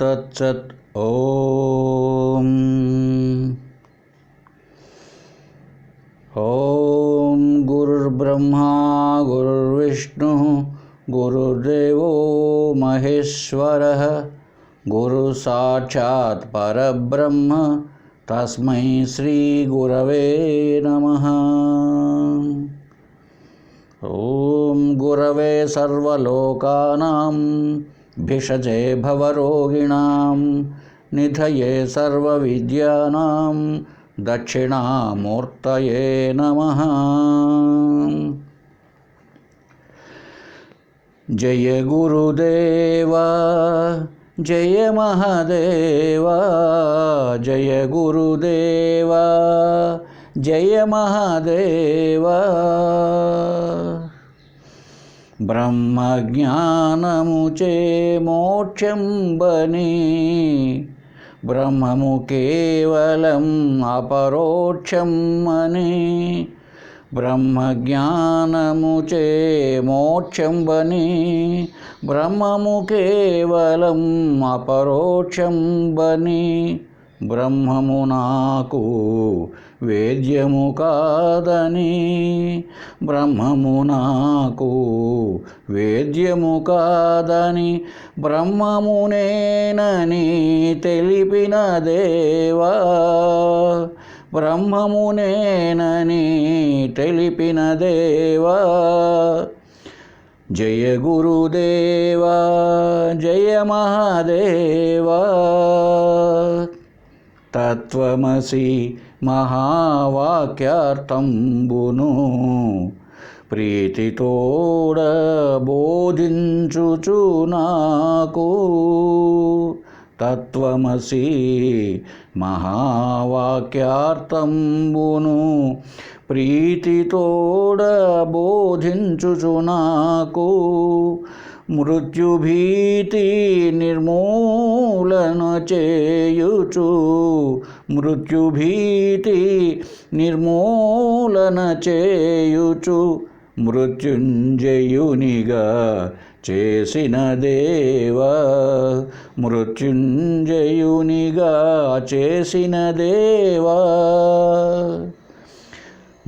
తత్సత్. ఓం ఓం గురుర్బ్రహ్మా గురుర్విష్ణు గురుర్దేవో మహేశ్వరః గురు సాక్షాత్ పరబ్రహ్మ తస్మై శ్రీ గురవే నమః. ఓం గురవే సర్వలోకానాం భిషజే భవరోగిణాం నిధయే సర్వవిద్యానాం దక్షిణామూర్తయే నమః. జయ గురుదేవా జయ మహాదేవా, జయ గురుదేవా జయ మహాదేవా. బ్రహ్మజ్ఞానముచే మోక్షం బని, బ్రహ్మము కేవలం అపరోక్షం అని. బ్రహ్మజ్ఞానముచే మోక్షం బని, బ్రహ్మము కేవలం అపరోక్షం బని. బ్రహ్మము నాకు వేద్యము కాదని, బ్రహ్మము నాకు వేద్యము కాదని, బ్రహ్మము నేనని తెలిపిన దేవా, బ్రహ్మము నేనని తెలిపిన దేవా. జయ గురుదేవా జయ మహాదేవా. తత్వమసి మహావాక్యార్థంబును ప్రీతితోడ బోధించుచు నాకు. తత్వమసి మహావాక్యార్థంబును ప్రీతితోడ బోధించుచు నాకు. మృత్యుభీతి నిర్మూలన చేయుచు, మృత్యుభీతి నిర్మూలన చేయుచు, మృత్యుంజయునిగా చేసిన దేవా, మృత్యుంజయునిగా చేసిన దేవా.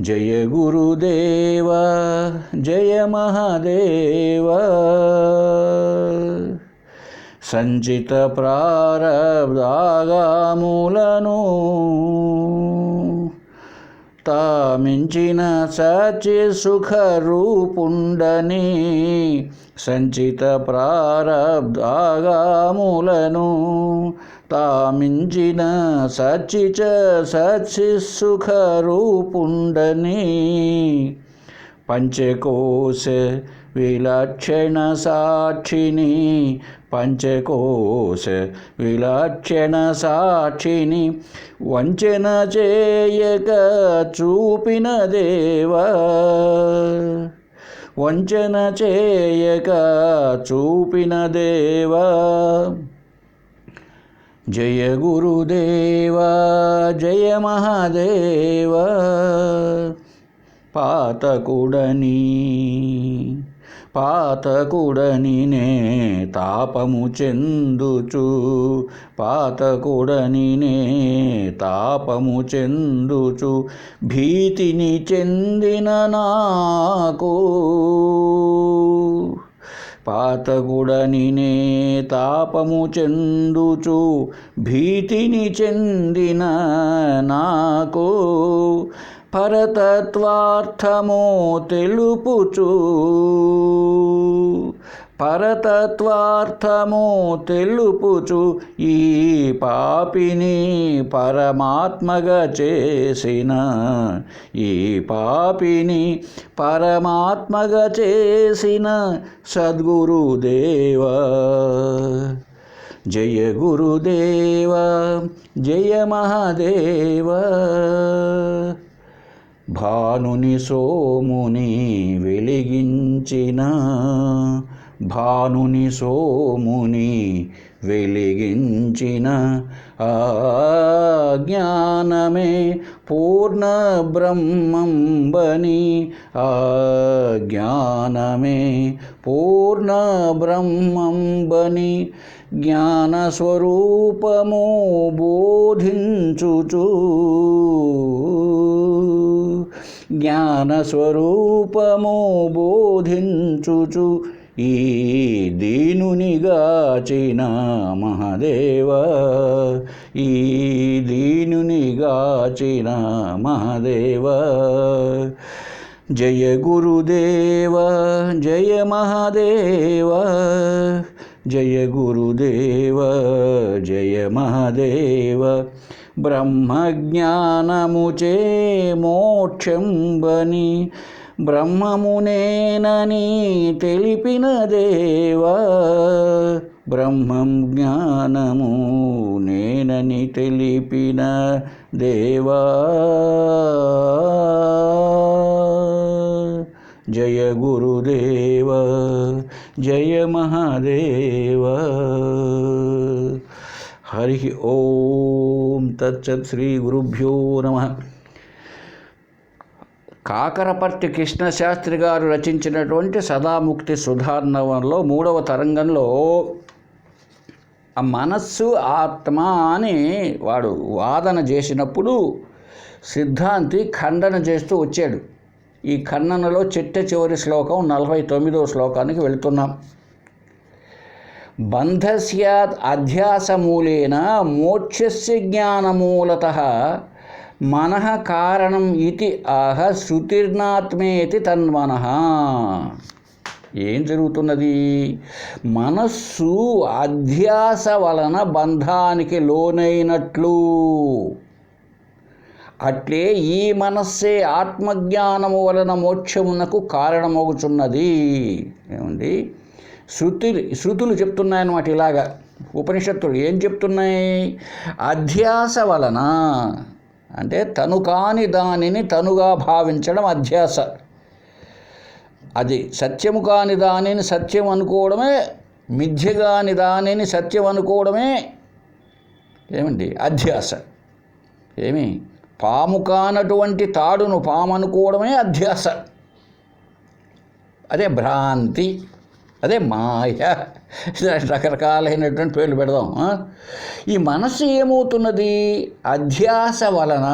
జయ గురుదేవా జయ మహాదేవా. సంచిత ప్రారబ్ధాగాములను తామించిన సత్య సుఖరూపుండని, సంచిత ప్రారబ్ధాగాములను తామించిన సత్య సుఖరూపుండని. పంచకోశ విలక్షణ సాక్షిని, పంచకోశ విలక్షణ సాక్షిని వంచన చేయక చూపిన దేవా, వంచన చేయక చూపిన దేవా. జయ గురుదేవా జయ మహాదేవా. పాతకుడని నే తాపము చెందుచు, పాతకుడని నే తాపము చెందుచు భీతిని చెందిన నాకు. పాతకుడని నే తాపము చెందుచు భీతిని చెందిన నాకు. పరతత్వార్థము తెలుపుచు, పరతత్వార్థము తెలుపుచు ఈ పాపిని పరమాత్మగా చేసిన, ఈ పాపిని పరమాత్మగా చేసిన సద్గురుదేవా. జయ గురుదేవా జయ మహాదేవా. భానుని సోముని వెలిగించిన, భానుని సోముని వెలిగించిన ఆ జ్ఞానమే పూర్ణ బ్రహ్మంబని ఆ జ్ఞానమే పూర్ణ బ్రహ్మంబని జ్ఞానస్వరూపము బోధించుచు జ్ఞానస్వరూపము బోధించుచు ఈ దీనునిగాచిన మహాదేవ ఈ దీనునిగాచిన మహాదేవ జయ గురుదేవ జయ మహాదేవ జయ గురుదేవ జయ మహాదేవ బ్రహ్మజ్ఞానముచే మోక్షంబని బ్రహ్మమునేనని తెలిపిన దేవా బ్రహ్మం జ్ఞానము నేనని తెలిపిన దేవా జయ గురుదేవ జయ మహాదేవ హరి ఓం తత్సత్ శ్రీ గురుభ్యో నమః. కాకరపర్తి కృష్ణశాస్త్రి గారు రచించినటువంటి సదాముక్తి సుధార్ణవంలో 3వ తరంగంలో ఆ మనస్సు ఆత్మ అని వాడు వాదన చేసినప్పుడు సిద్ధాంతి ఖండన చేస్తూ వచ్చాడు. ఈ ఖండనలో చిట్ట చివరి శ్లోకం 49వ శ్లోకానికి వెళుతున్నాం. బంధస్యాద్ అధ్యాసమూలేన మోక్షస్య జ్ఞానమూలతః మనః కారణం ఇతి ఆహ శృతిర్నాత్మేతి తన్మనః. ఏం జరుగుతున్నది? మనస్సు అధ్యాస వలన బంధానికి లోనైనట్లు అట్లే ఈ మనస్సే ఆత్మజ్ఞానము వలన మోక్షమునకు కారణమవుతున్నది. ఏమండి, శృతులు చెప్తున్నాయన్నమాట. ఇలాగా ఉపనిషత్తులు ఏం చెప్తున్నాయి? అధ్యాస వలన అంటే తను కాని దానిని తనుగా భావించడం అధ్యాస. అది సత్యము కాని దానిని సత్యం అనుకోవడమే, మిథ్య కాని దానిని సత్యం అనుకోవడమే ఏమండి అధ్యాస. ఏమి పాము కానటువంటి తాడును పాము అనుకోవడమే అధ్యాస. అదే భ్రాంతి, అదే మాయ. రకరకాలైనటువంటి పేర్లు పెడదాం. ఈ మనస్సు ఏమవుతున్నది? అధ్యాస వలన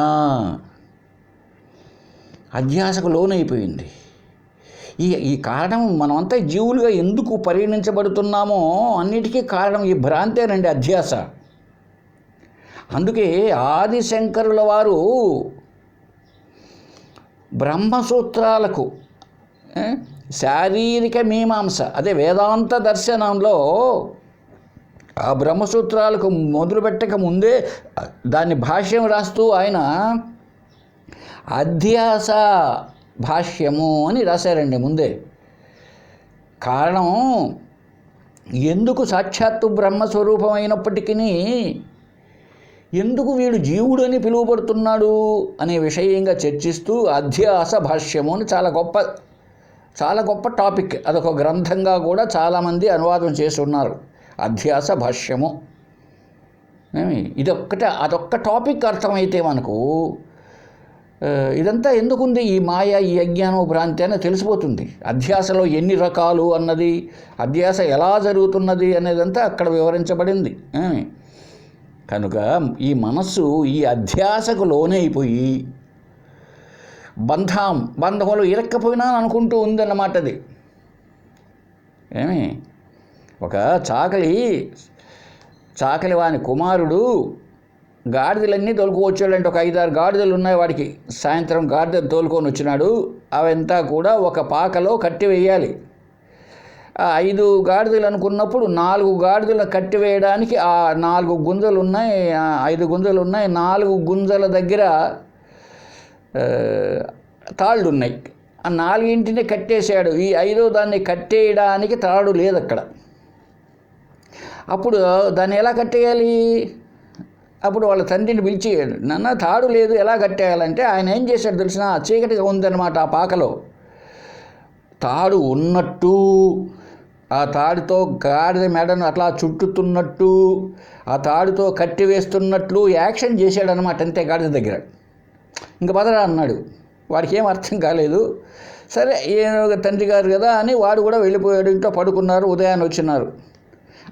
అధ్యాసకు లోనైపోయింది. ఈ కారణం మనమంతా జీవులుగా ఎందుకు పరిగణించబడుతున్నామో అన్నిటికీ కారణం ఈ భ్రాంతేనండి, అధ్యాస. అందుకే ఆదిశంకరుల వారు బ్రహ్మసూత్రాలకు శారీరక మీమాంస అదే వేదాంత దర్శనంలో ఆ బ్రహ్మసూత్రాలకు మొదలుపెట్టక ముందే దాన్ని భాష్యం రాస్తూ ఆయన అధ్యాస భాష్యము అని రాశారండి ముందే. కారణం ఎందుకు సాక్షాత్తు బ్రహ్మస్వరూపమైనప్పటికీ ఎందుకు వీడు జీవుడు అని పిలువబడుతున్నాడు అనే విషయంగా చర్చిస్తూ అధ్యాస భాష్యము అని చాలా గొప్ప టాపిక్. అదొక గ్రంథంగా కూడా చాలామంది అనువాదం చేసి ఉన్నారు. అధ్యాస భాష్యము. అదొక్క టాపిక్ అర్థమైతే మనకు ఇదంతా ఎందుకుంది, ఈ మాయ, ఈ అజ్ఞానం, భ్రాంతి అని తెలిసిపోతుంది. అధ్యాసలో ఎన్ని రకాలు అన్నది, అధ్యాస ఎలా జరుగుతున్నది అనేదంతా అక్కడ వివరించబడింది. కనుక ఈ మనస్సు ఈ అధ్యాసకు లోనైపోయి బంధంలో ఇరక్కపోయినా అనుకుంటూ ఉందన్నమాట. అది ఒక చాకలి వాని కుమారుడు గాడిదలన్నీ తోలుకువచ్చాడంటే ఒక 5-6 గాడిదలు ఉన్నాయి వాడికి. సాయంత్రం గాడిదలు తోలుకొని వచ్చినాడు. అవంతా కూడా ఒక పాకలో కట్టి వేయాలి. 5 గాడిదలు అనుకున్నప్పుడు 4 గాడిదలు కట్టివేయడానికి 4 గుంజలు ఉన్నాయి, 5 గుంజలు ఉన్నాయి. 4 గుంజల దగ్గర తాళ్ళు ఉన్నాయి. ఆ 4ంటిని కట్టేశాడు. ఈ 5వ దాన్ని కట్టేయడానికి తాడు లేదు అక్కడ. అప్పుడు దాన్ని ఎలా కట్టేయాలి? అప్పుడు వాళ్ళ తండ్రిని పిలిచి, నాన్న తాడు లేదు ఎలా కట్టేయాలంటే ఆయన ఏం చేశాడు తెలిసిన? చీకటిగా ఉందన్నమాట ఆ పాకలో. తాడు ఉన్నట్టు ఆ తాడుతో గాడిద మెడను అట్లా చుట్టుతున్నట్టు ఆ తాడుతో కట్టివేస్తున్నట్లు యాక్షన్ చేశాడనమాట. అంతే గాడిద దగ్గర. ఇంక పదరా అన్నాడు. వాడికి ఏం అర్థం కాలేదు. సరే ఏమో తండ్రి గారు కదా అని వాడు కూడా వెళ్ళిపోయాడు. ఇంట్లో పడుకున్నారు. ఉదయాన్నే వచ్చినారు.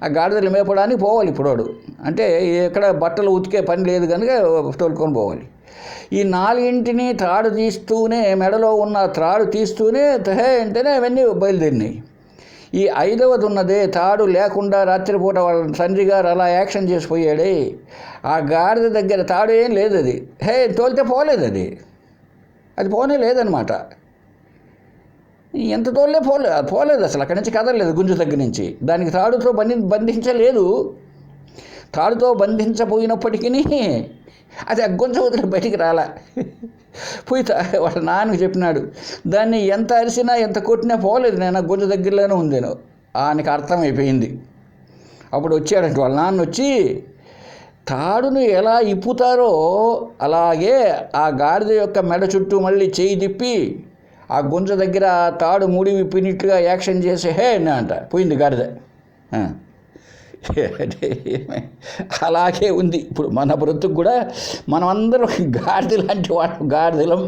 ఆ గాడిదలు మేపడానికి పోవాలి ఇప్పుడు వాడు. అంటే ఎక్కడ బట్టలు ఉతికే పని లేదు కనుక తోలుకొని పోవాలి. ఈ 4 త్రాడు తీస్తూనే, మెడలో ఉన్న త్రాడు తీస్తూనే అంటేనే అవన్నీ బయలుదేరినాయి. ఈ 5వది ఉన్నదే, తాడు లేకుండా రాత్రిపూట వాళ్ళ తండ్రి గారు అలా యాక్షన్ చేసిపోయాడే, ఆ గాడిద దగ్గర తాడు ఏం లేదు. అది తోలితే పోలేదు. అది పోనే లేదనమాట. ఎంత తోలే పోలేదు అసలు. అక్కడి నుంచి కదలలేదు, గుంజు దగ్గర నుంచి. దానికి తాడుతో బంధించలేదు. తాడుతో బంధించపోయినప్పటికీ అది గుంజ వదిలి బయటికి రాలా. పోయి వాళ్ళ నాన్నకి చెప్పినాడు. దాన్ని ఎంత అరిసినా ఎంత కొట్టినా పోలేదు, నేను గుంజ దగ్గరలోనే ఉందేను. ఆయనకి అర్థమైపోయింది. అప్పుడు వచ్చాడంటే వాళ్ళ నాన్న వచ్చి, తాడును ఎలా ఇప్పుతారో అలాగే ఆ గాడిద యొక్క మెడ చుట్టూ మళ్ళీ చేయి తిప్పి ఆ గుంజ దగ్గర తాడు ముడి విప్పినట్టుగా యాక్షన్ చేసి అంట పోయింది గాడిద. అలాగే ఉంది ఇప్పుడు మన బ్రతుకు కూడా. మనమందరం గాడిద లాంటి వాడు, గాడిదలం.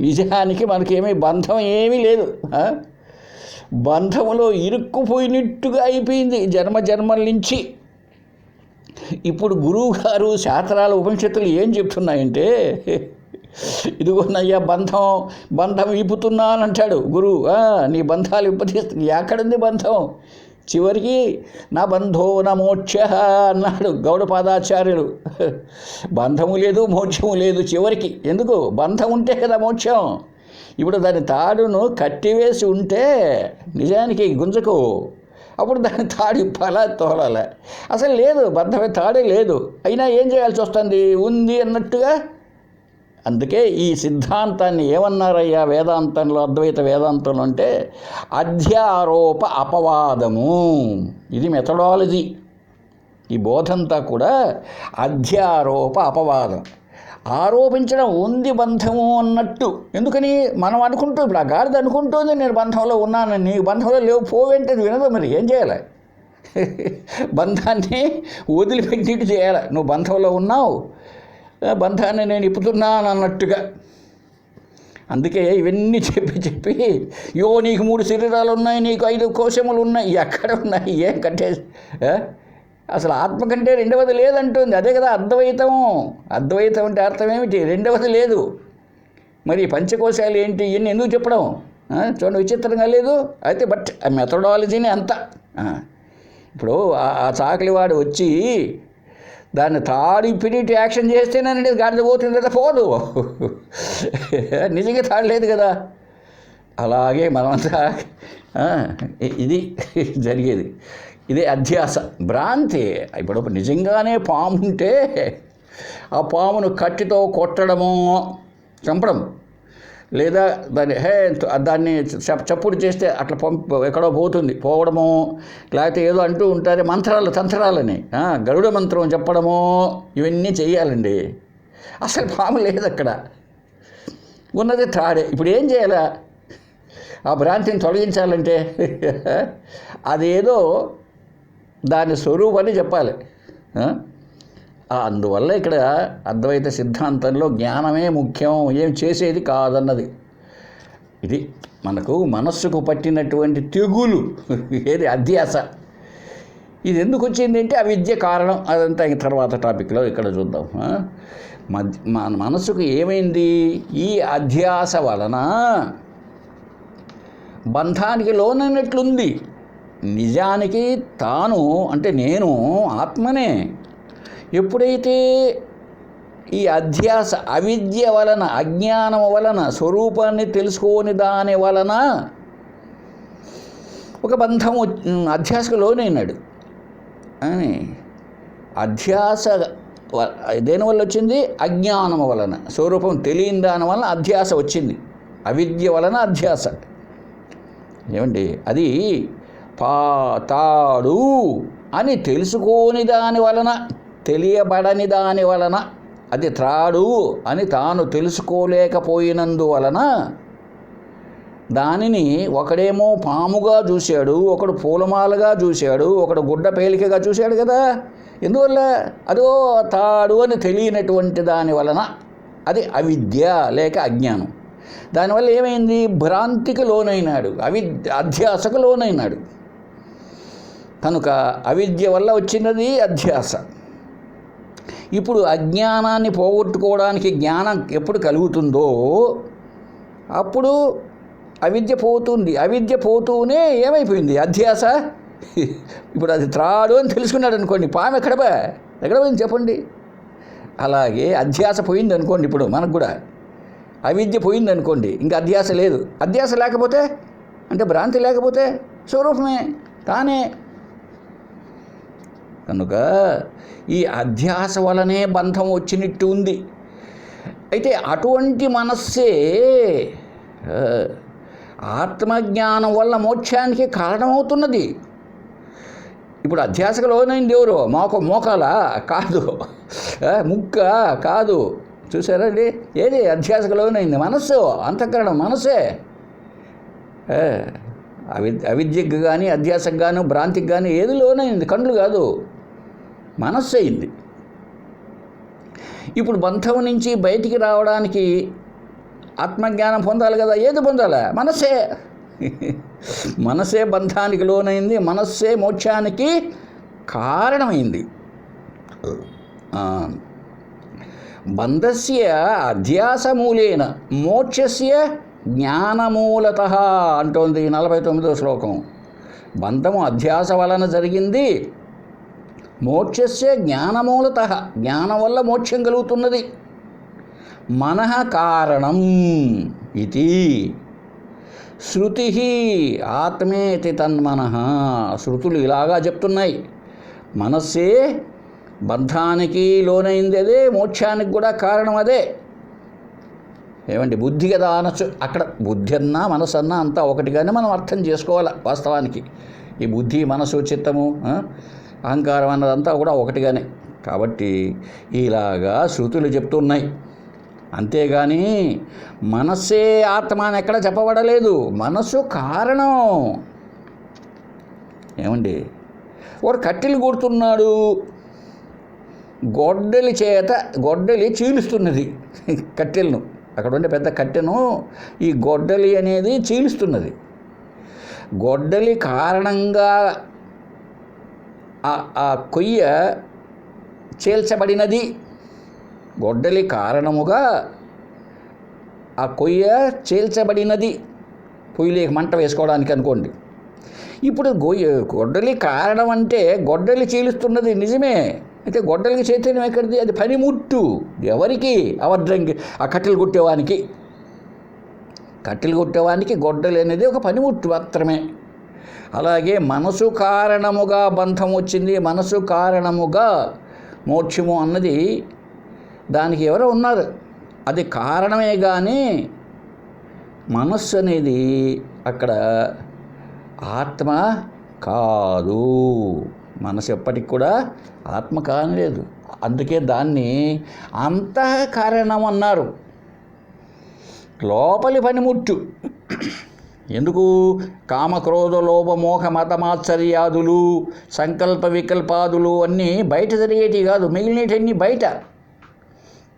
నిజానికి మనకేమీ బంధం ఏమీ లేదు. బంధంలో ఇరుక్కుపోయినట్టుగా అయిపోయింది జన్మల నుంచి. ఇప్పుడు గురువు గారు శాస్త్రాల ఉపనిషత్తులు ఏం చెప్తున్నాయంటే, ఇదిగోనయ్యా బంధం విప్పుతున్నానంటాడు గురువు. నీ బంధాలు విప్పతీస్తా. ఎక్కడుంది బంధం? చివరికి నా బంధో నా మోక్ష అన్నాడు గౌడపాదాచార్యులు. బంధము లేదు, మోక్షము లేదు చివరికి. ఎందుకు? బంధం ఉంటే కదా మోక్షం. ఇప్పుడు దాని తాడును కట్టివేసి ఉంటే నిజానికి గుంజకు, అప్పుడు దాని తాడు ఇప్పాలా, తోలాల. అసలు లేదు, బంధమే, తాడే లేదు. అయినా ఏం చేయాల్సి వస్తుంది? ఉంది అన్నట్టుగా. అందుకే ఈ సిద్ధాంతాన్ని ఏమన్నారయ్యా వేదాంతంలో, అద్వైత వేదాంతంలో అంటే అధ్యారోప అపవాదము. ఇది మెథడాలజీ. ఈ బోధంతా కూడా అధ్యారోప అపవాదం. ఆరోపించడం, ఉంది బంధము అన్నట్టు. ఎందుకని మనం అనుకుంటూ, ఇప్పుడు ఆ గాడిద అనుకుంటుంది నేను బంధంలో ఉన్నానని. నీకు బంధంలో లేవు, పోవేంటే వినదు. మరి ఏం చేయాలి? బంధాన్ని వదిలిపెట్టినట్టు చేయాలి. నువ్వు బంధంలో ఉన్నావు, బంధాన్ని నేను ఇప్పుతున్నాను అన్నట్టుగా. అందుకే ఇవన్నీ చెప్పి నీకు 3 శరీరాలు ఉన్నాయి, నీకు 5 కోశములు ఉన్నాయి. ఎక్కడ ఉన్నాయి? ఏం కట్టే అసలు ఆత్మ కంటే రెండవది లేదంటుంది. అదే కదా అద్వైతం. అద్వైతం అంటే అర్థం ఏమిటి? రెండవది లేదు. మరి పంచకోశాలు ఏంటి? ఇవన్నీ ఎందుకు చెప్పడం? చూడండి, విచిత్రంగా లేదు. అయితే బట్ ఆ మెథడాలజీని అంతా. ఇప్పుడు ఆ చాకలివాడు వచ్చి దాన్ని తాడు ఇప్పినట్టు యాక్షన్ చేస్తేనండి గాడిద పోతుంది కదా, పోదు. నిజంగా తాడు లేదు కదా. అలాగే మనమంతా ఇది జరిగేది. ఇదే అధ్యాస, భ్రాంతి. ఇప్పుడు నిజంగానే పాము ఉంటే ఆ పామును కట్టితో కొట్టడము, చంపడం, లేదా దాన్ని చప్పుడు చేస్తే అట్లా ఎక్కడో పోవడము, లేకపోతే ఏదో అంటూ ఉంటారు తంత్రాలని, గరుడ మంత్రం చెప్పడము, ఇవన్నీ చెయ్యాలండి. అసలు పాము లేదు అక్కడ, ఉన్నది తాడే. ఇప్పుడు ఏం చేయాలా? ఆ భ్రాంతిని తొలగించాలంటే అదేదో దాని స్వరూపాన్ని చెప్పాలి. అందువల్ల ఇక్కడ అద్వైత సిద్ధాంతంలో జ్ఞానమే ముఖ్యం, ఏం చేసేది కాదన్నది. ఇది మనకు మనస్సుకు పట్టినటువంటి తెగులు. ఏది? అధ్యాస. ఇది ఎందుకు వచ్చింది అంటే అవిద్య కారణం. అదంతా తర్వాత టాపిక్లో ఇక్కడ చూద్దాం. మన మనస్సుకు ఏమైంది? ఈ అధ్యాస వలన బంధానికి లోనైనట్లుంది. నిజానికి తాను అంటే నేను ఆత్మనే. ఎప్పుడైతే ఈ అధ్యాస, అవిద్య వలన, అజ్ఞానం వలన, స్వరూపాన్ని తెలుసుకోని దాని వలన ఒక బంధం అధ్యాసకు లోనైనాడు అని. అధ్యాస దేనివల్ల వచ్చింది? అజ్ఞానం వలన. స్వరూపం తెలియని దాని వలన అధ్యాస వచ్చింది. అవిద్య వలన అధ్యాస. ఏమండి? అది తాడు అని తెలుసుకోని దాని వలన, తెలియబడని దాని వలన, అది త్రాడు అని తాను తెలుసుకోలేకపోయినందువలన దానిని ఒకడేమో పాముగా చూశాడు, ఒకడు పూలమాలగా చూశాడు, ఒకడు గుడ్డ పేలికగా చూశాడు కదా. ఎందువల్ల? అదో తాడు అని తెలియనటువంటి దాని వలన అది అవిద్య లేక అజ్ఞానం. దానివల్ల ఏమైంది? భ్రాంతికి లోనైనాడు, అధ్యాసకు లోనైనాడు. కనుక అవిద్య వల్ల వచ్చినది అధ్యాస. ఇప్పుడు అజ్ఞానాన్ని పోగొట్టుకోవడానికి జ్ఞానం ఎప్పుడు కలుగుతుందో అప్పుడు అవిద్య పోతుంది. అవిద్య పోతూనే ఏమైపోయింది? అధ్యాస. ఇప్పుడు అది త్రాడు అని తెలుసుకున్నాడు అనుకోండి, పాము ఎక్కడ పోయింది చెప్పండి. అలాగే అధ్యాస పోయింది అనుకోండి, ఇప్పుడు మనకు కూడా అవిద్య పోయింది అనుకోండి, ఇంకా అధ్యాస లేదు. అధ్యాస లేకపోతే అంటే భ్రాంతి లేకపోతే స్వరూపమే తానే. కనుక ఈ అధ్యాస వలనే బంధం వచ్చినట్టు ఉంది. అయితే అటువంటి మనస్సే ఆత్మజ్ఞానం వల్ల మోక్షానికి కారణమవుతున్నది. ఇప్పుడు అధ్యాసకు లోనైంది ఎవరు? మోకాలా కాదు, ముక్క కాదు. చూసారండి, ఏది అధ్యాసకు లోనైంది? మనస్సు, అంతఃకరణం మనస్సే. అవిద్యకు కానీ అధ్యాసకు కానీ భ్రాంతికి కానీ ఏది లోనైంది? కళ్ళు కాదు, మనస్సు అయింది. ఇప్పుడు బంధం నుంచి బయటికి రావడానికి ఆత్మజ్ఞానం పొందాలి కదా. ఏది పొందాలా? మనస్సే. మనస్సే బంధానికి లోనైంది, మనస్సే మోక్షానికి కారణమైంది. బంధస్య అధ్యాసమూలేన మోక్షస్య జ్ఞానమూలతః అంటోంది 49వ శ్లోకం. బంధము అధ్యాస వలన జరిగింది, మోక్షస్య జ్ఞానమూలతః జ్ఞానం వల్ల మోక్షం కలుగుతున్నది. మనః కారణం ఇది శృతి ఆత్మేతి తన్మనః. శృతులు ఇలాగా చెప్తున్నాయి, మనస్సే బంధానికి లోనైంది, అదే మోక్షానికి కూడా కారణం అదే. ఏమండి, బుద్ధి కదా అనొచ్చు. అక్కడ బుద్ధి అన్నా మనసు అన్నా అంతా ఒకటిగానే మనం అర్థం చేసుకోవాలి. వాస్తవానికి ఈ బుద్ధి, మనసు, చిత్తము, అహంకారం అన్నదంతా కూడా ఒకటిగానే. కాబట్టి ఇలాగా శృతులు చెప్తున్నాయి. అంతేగాని మనస్సే ఆత్మ అని ఎక్కడ చెప్పబడలేదు. మనస్సు కారణం. ఏమండి, వాడు కట్టెలు కొడుతున్నాడు, గొడ్డలి చీలుస్తున్నది కట్టెలను. అక్కడ ఉండే పెద్ద కట్టెను ఈ గొడ్డలి అనేది చీలుస్తున్నది. గొడ్డలి కారణంగా ఆ కొయ్య చీల్చబడినది. గొడ్డలి కారణముగా ఆ కొయ్య చీల్చబడినది, పొయ్యిలేక మంట వేసుకోవడానికి అనుకోండి. ఇప్పుడు గొడ్డలి కారణం అంటే గొడ్డలి చీలుస్తున్నది నిజమే. అయితే గొడ్డలికి చైతన్యం ఎక్కడిది? అది పనిముట్టు. ఎవరికి? అవడ్రంగి, ఆ కట్టెలు కొట్టేవానికి గొడ్డలి అనేది ఒక పనిముట్టు మాత్రమే. అలాగే మనసు కారణముగా బంధం వచ్చింది, మనసు కారణముగా మోక్షము అన్నది దానికి ఎవరో ఉన్నారు, అది కారణమే. కానీ మనస్సు అనేది అక్కడ ఆత్మ కాదు. మనసు ఎప్పటికి కూడా ఆత్మ కానలేదు. అందుకే దాన్ని అంతఃకరణం అన్నారు, లోపలి పనిముట్టు. ఎందుకు? కామక్రోధ లోభ మోహ మతమాత్సర్యాదులు, సంకల్ప వికల్పాదులు అన్నీ బయట జరిగేటివి కాదు, మిగిలినవన్నీ బయట.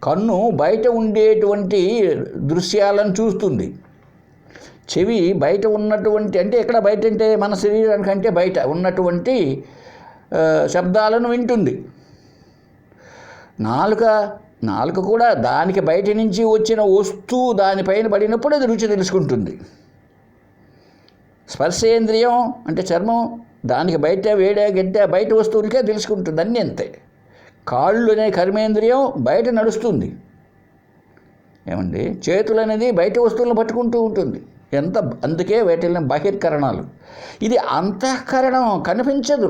కన్ను బయట ఉండేటువంటి దృశ్యాలను చూస్తుంది, చెవి బయట ఉన్నటువంటి, అంటే ఎక్కడ బయట అంటే మన శరీరానికంటే బయట ఉన్నటువంటి శబ్దాలను వింటుంది. నాలుక కూడా దానికి బయట నుంచి వచ్చిన వస్తువు దానిపైన పడినప్పుడు అది రుచి తెలుసుకుంటుంది. స్పర్శేంద్రియం అంటే చర్మం, దానికి బయట వేడే గడ్డ బయట వస్తువులకే తెలుసుకుంటుంది, అన్నీ అంతే. కాళ్ళు అనే కర్మేంద్రియం బయట నడుస్తుంది. ఏమండి, చేతులు అనేది బయట వస్తువులను పట్టుకుంటూ ఉంటుంది. అందుకే వీటిని బహిర్కరణాలు. ఇది అంతఃకరణం, కనిపించదు.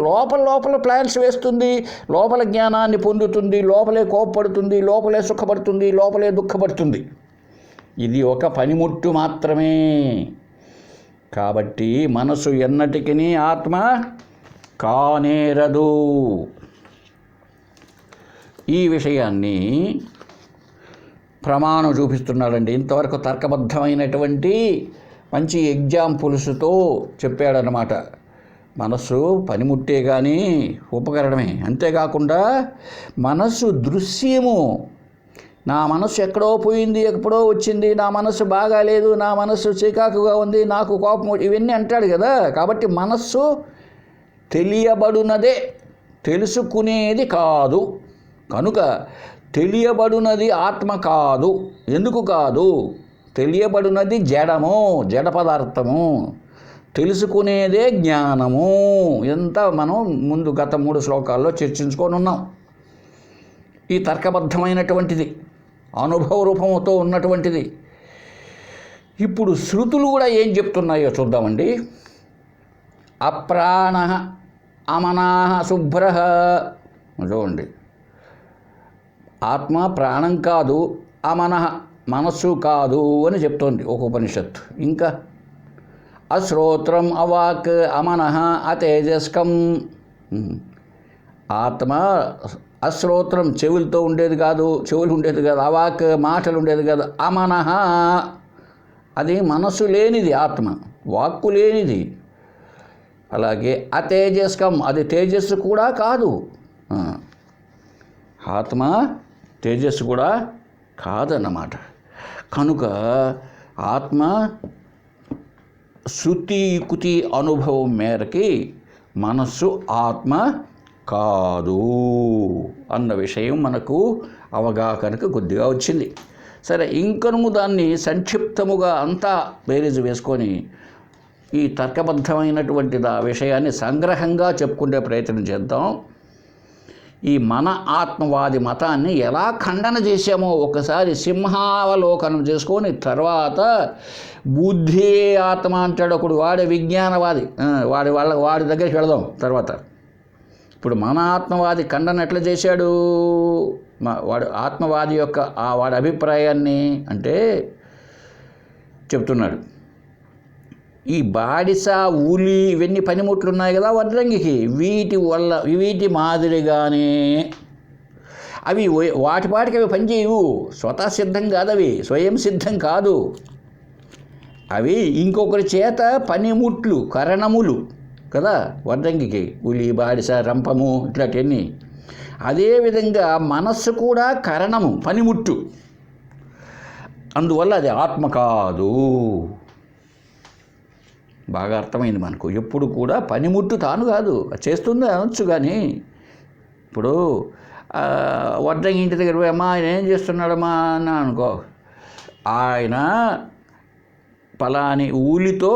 లోపల ప్లాన్స్ వేస్తుంది, లోపల జ్ఞానాన్ని పొందుతుంది, లోపలే కోపపడుతుంది, లోపలే సుఖపడుతుంది, లోపలే దుఃఖపడుతుంది. ఇది ఒక పనిముట్టు మాత్రమే. కాబట్టి మనసు ఎన్నటికీ ఆత్మ కానేరదు. ఈ విషయాన్ని ప్రమాణం చూపిస్తున్నాడండి. ఇంతవరకు తర్కబద్ధమైనటువంటి మంచి ఎగ్జాంపుల్స్తో చెప్పాడనమాట. మనస్సు పనిముట్టే కానీ ఉపకరణమే. అంతేకాకుండా మనస్సు దృశ్యము. నా మనస్సు ఎక్కడో పోయింది, ఎప్పుడో వచ్చింది, నా మనస్సు బాగాలేదు, నా మనస్సు చికాకుగా ఉంది, నాకు కోపం, ఇవన్నీ అంటాడు కదా. కాబట్టి మనస్సు తెలియబడునదే, తెలుసుకునేది కాదు. కనుక తెలియబడునది ఆత్మ కాదు. ఎందుకు కాదు? తెలియబడునది జడము, జడ పదార్థము, తెలుసుకునేదే జ్ఞానము. ఎంత మనం ముందు గత 3 శ్లోకాల్లో చర్చించుకొని ఉన్నాం. ఈ తర్కబద్ధమైనటువంటిది, అనుభవ రూపంతో ఉన్నటువంటిది. ఇప్పుడు శృతులు కూడా ఏం చెప్తున్నాయో చూద్దామండి. అప్రాణ అమనాహ శుభ్ర. చూడండి, ఆత్మ ప్రాణం కాదు, అమనః మనస్సు కాదు అని చెప్తోంది ఒక ఉపనిషత్తు. ఇంకా అశ్రోత్రం అవాక్ అమనః అతేజస్కం. ఆత్మ అశ్రోత్రం చెవులతో ఉండేది కాదు, చెవులు ఉండేది కాదు, అవాక్ మాటలు ఉండేది కాదు, అమనః అది మనస్సు లేనిది, ఆత్మ వాక్కు లేనిది. అలాగే అతేజస్కం అది తేజస్సు కూడా కాదు. ఆత్మ తేజస్సు కూడా కాదన్నమాట. కనుక ఆత్మ శృతి యుక్తి అనుభవం మేరకి మనస్సు ఆత్మ కాదు అన్న విషయం మనకు అవగాహనకు కొద్దిగా వచ్చింది. సరే, ఇంకను దాన్ని సంక్షిప్తముగా అంతా బేరీజు వేసుకొని ఈ తర్కబద్ధమైనటువంటి విషయాన్ని సంగ్రహంగా చెప్పుకునే ప్రయత్నం చేద్దాం. ఈ మన ఆత్మవాది మతాన్ని ఎలా ఖండన చేశామో ఒకసారి సింహావలోకనం చేసుకొని తర్వాత బుద్ధి ఆత్మ అంటాడు ఒకడు, వాడే విజ్ఞానవాది, వాడి దగ్గరికి వెళదాం తర్వాత. ఇప్పుడు మన ఆత్మవాది ఖండన ఎట్లా చేశాడు? వాడు ఆత్మవాది యొక్క వాడి అభిప్రాయాన్ని అంటే చెప్తున్నాడు. ఈ బాడిస, ఉలి ఇవన్నీ పనిముట్లు ఉన్నాయి కదా వడ్రంగికి, వీటి మాదిరిగానే అవి వాటిపాటికి అవి పనిచేయవు, స్వతः సిద్ధం కాదు, అవి స్వయం సిద్ధం కాదు. అవి ఇంకొకరి చేత పనిముట్లు, కరణములు కదా వడ్రంగికి, ఉలి, బాడిస, రంపము ఇట్లాంటివన్నీ. అదేవిధంగా మనస్సు కూడా కరణము, పనిముట్టు. అందువల్ల అది ఆత్మ కాదు. బాగా అర్థమైంది మనకు. ఎప్పుడు కూడా పనిముట్టు తాను కాదు, చేస్తుంది అనొచ్చు. కానీ ఇప్పుడు వడ్రంగి ఇంటి దగ్గర పోయి, అమ్మా ఆయన ఏం చేస్తున్నాడమ్మా అన్న అనుకో, ఆయన పలాని ఊలితో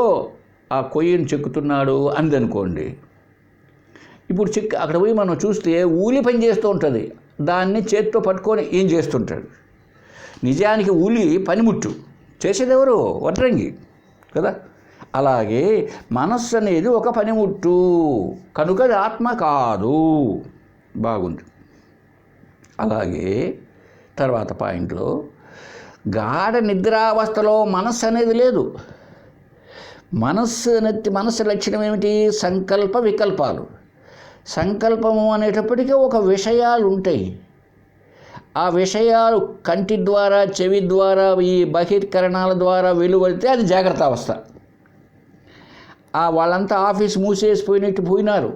ఆ కొయ్యను చెక్కుతున్నాడు అందనుకోండి. ఇప్పుడు అక్కడ పోయి మనం చూస్తే ఊలి పని చేస్తూ ఉంటుంది, దాన్ని చేత్తో పట్టుకొని ఏం చేస్తుంటాడు. నిజానికి ఊలి పనిముట్టు, చేసేది ఎవరు? వడ్రంగి కదా. అలాగే మనస్సు అనేది ఒక పనిముట్టు, కనుక అది ఆత్మ కాదు. బాగుంది. అలాగే తర్వాత పాయింట్లో గాఢ నిద్రావస్థలో మనస్సు అనేది లేదు. మనస్సు లక్షణం ఏమిటి? సంకల్ప వికల్పాలు. సంకల్పము అనేటప్పటికీ ఒక విషయాలు ఉంటాయి. ఆ విషయాలు కంటి ద్వారా, చెవి ద్వారా, ఈ బహిర్కరణాల ద్వారా వెలువడితే అది జాగ్రత్త అవస్థ. వాళ్ళంతా ఆఫీస్ మూసేసిపోయినట్టు పోయినారు.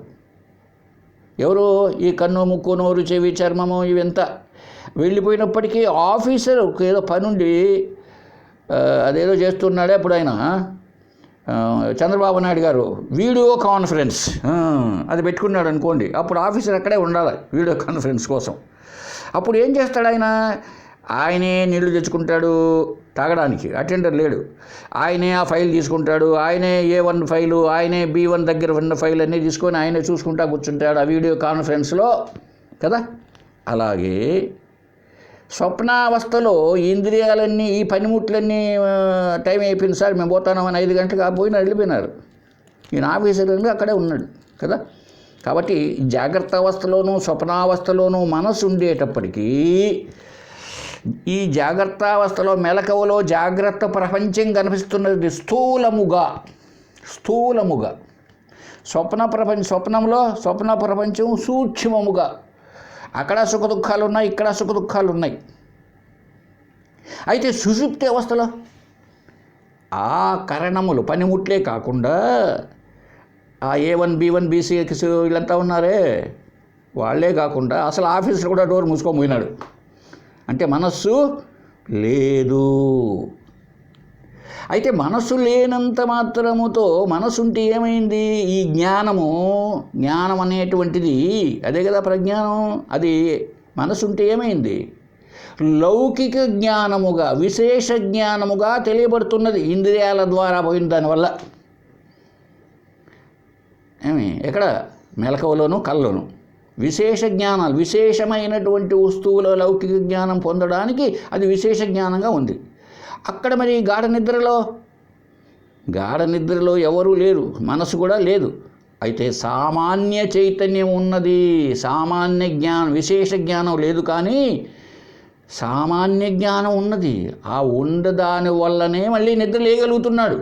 ఎవరు? ఈ కన్ను, ముక్కు, నోరు, చెవి, చర్మము ఇవంతా వెళ్ళిపోయినప్పటికీ ఆఫీసర్ ఏదో పనుండి అదేదో చేస్తున్నాడే. అప్పుడు ఆయన చంద్రబాబు నాయుడు గారు వీడియో కాన్ఫరెన్స్ అది పెట్టుకున్నాడు అనుకోండి, అప్పుడు ఆఫీసర్ అక్కడే ఉండాలి వీడియో కాన్ఫరెన్స్ కోసం. అప్పుడు ఏం చేస్తాడు ఆయనే నీళ్లు తెచ్చుకుంటాడు తాగడానికి, అటెండర్ లేడు. ఆయనే ఆ ఫైల్ తీసుకుంటాడు, ఆయనే A1 ఫైలు, ఆయనే B1 దగ్గర ఉన్న ఫైల్ అన్నీ తీసుకొని ఆయనే చూసుకుంటా కూర్చుంటాడు ఆ వీడియో కాన్ఫరెన్స్లో కదా. అలాగే స్వప్నావస్థలో ఇంద్రియాలన్నీ, ఈ పనిముట్లన్నీ టైం అయిపోయింది సార్ మేము పోతామని 5 గంటలకు వెళ్ళిపోయినారు. ఈయన ఆఫీసర్ అక్కడే ఉన్నాడు కదా. కాబట్టి జాగ్రత్త అవస్థలోనూ స్వప్నావస్థలోనూ మనసు ఉండేటప్పటికీ ఈ జాగ్రత్తావస్థలో మెలకువలో జాగ్రత్త ప్రపంచం కనిపిస్తున్నది స్థూలముగా. స్వప్నంలో స్వప్న ప్రపంచం సూక్ష్మముగా. అక్కడ సుఖ దుఃఖాలు ఉన్నాయి, ఇక్కడ సుఖ దుఃఖాలు ఉన్నాయి. అయితే సుషుప్తి అవస్థలో ఆ కరణములు పనిముట్లే కాకుండా ఆ A1, B1, B6 వీళ్ళంతా ఉన్నారే, వాళ్ళే కాకుండా అసలు ఆఫీసులో కూడా డోర్ మూసుకొని పోయినాడు. అంటే మనస్సు లేదు. అయితే మనస్సు లేనంత మాత్రముతో మనస్సు ఉంటే ఏమైంది? ఈ జ్ఞానం అనేటువంటిది అదే కదా ప్రజ్ఞానం. అది మనస్సు ఉంటే ఏమైంది? లౌకిక జ్ఞానముగా, విశేష జ్ఞానముగా తెలియబడుతున్నది ఇంద్రియాల ద్వారా పోయిన దానివల్ల. ఎక్కడ? మెలకువలోను కళ్ళలోను విశేష జ్ఞానాలు, విశేషమైనటువంటి వస్తువుల లౌకిక జ్ఞానం పొందడానికి అది విశేష జ్ఞానంగా ఉంది. అక్కడ మరి గాఢ నిద్రలో ఎవరూ లేరు, మనసు కూడా లేదు. అయితే సామాన్య చైతన్యం ఉన్నది. సామాన్య జ్ఞానం, విశేష జ్ఞానం లేదు, కానీ సామాన్య జ్ఞానం ఉన్నది. ఆ ఉండదాని వల్లనే మళ్ళీ నిద్ర లేయగలుగుతున్నాడు.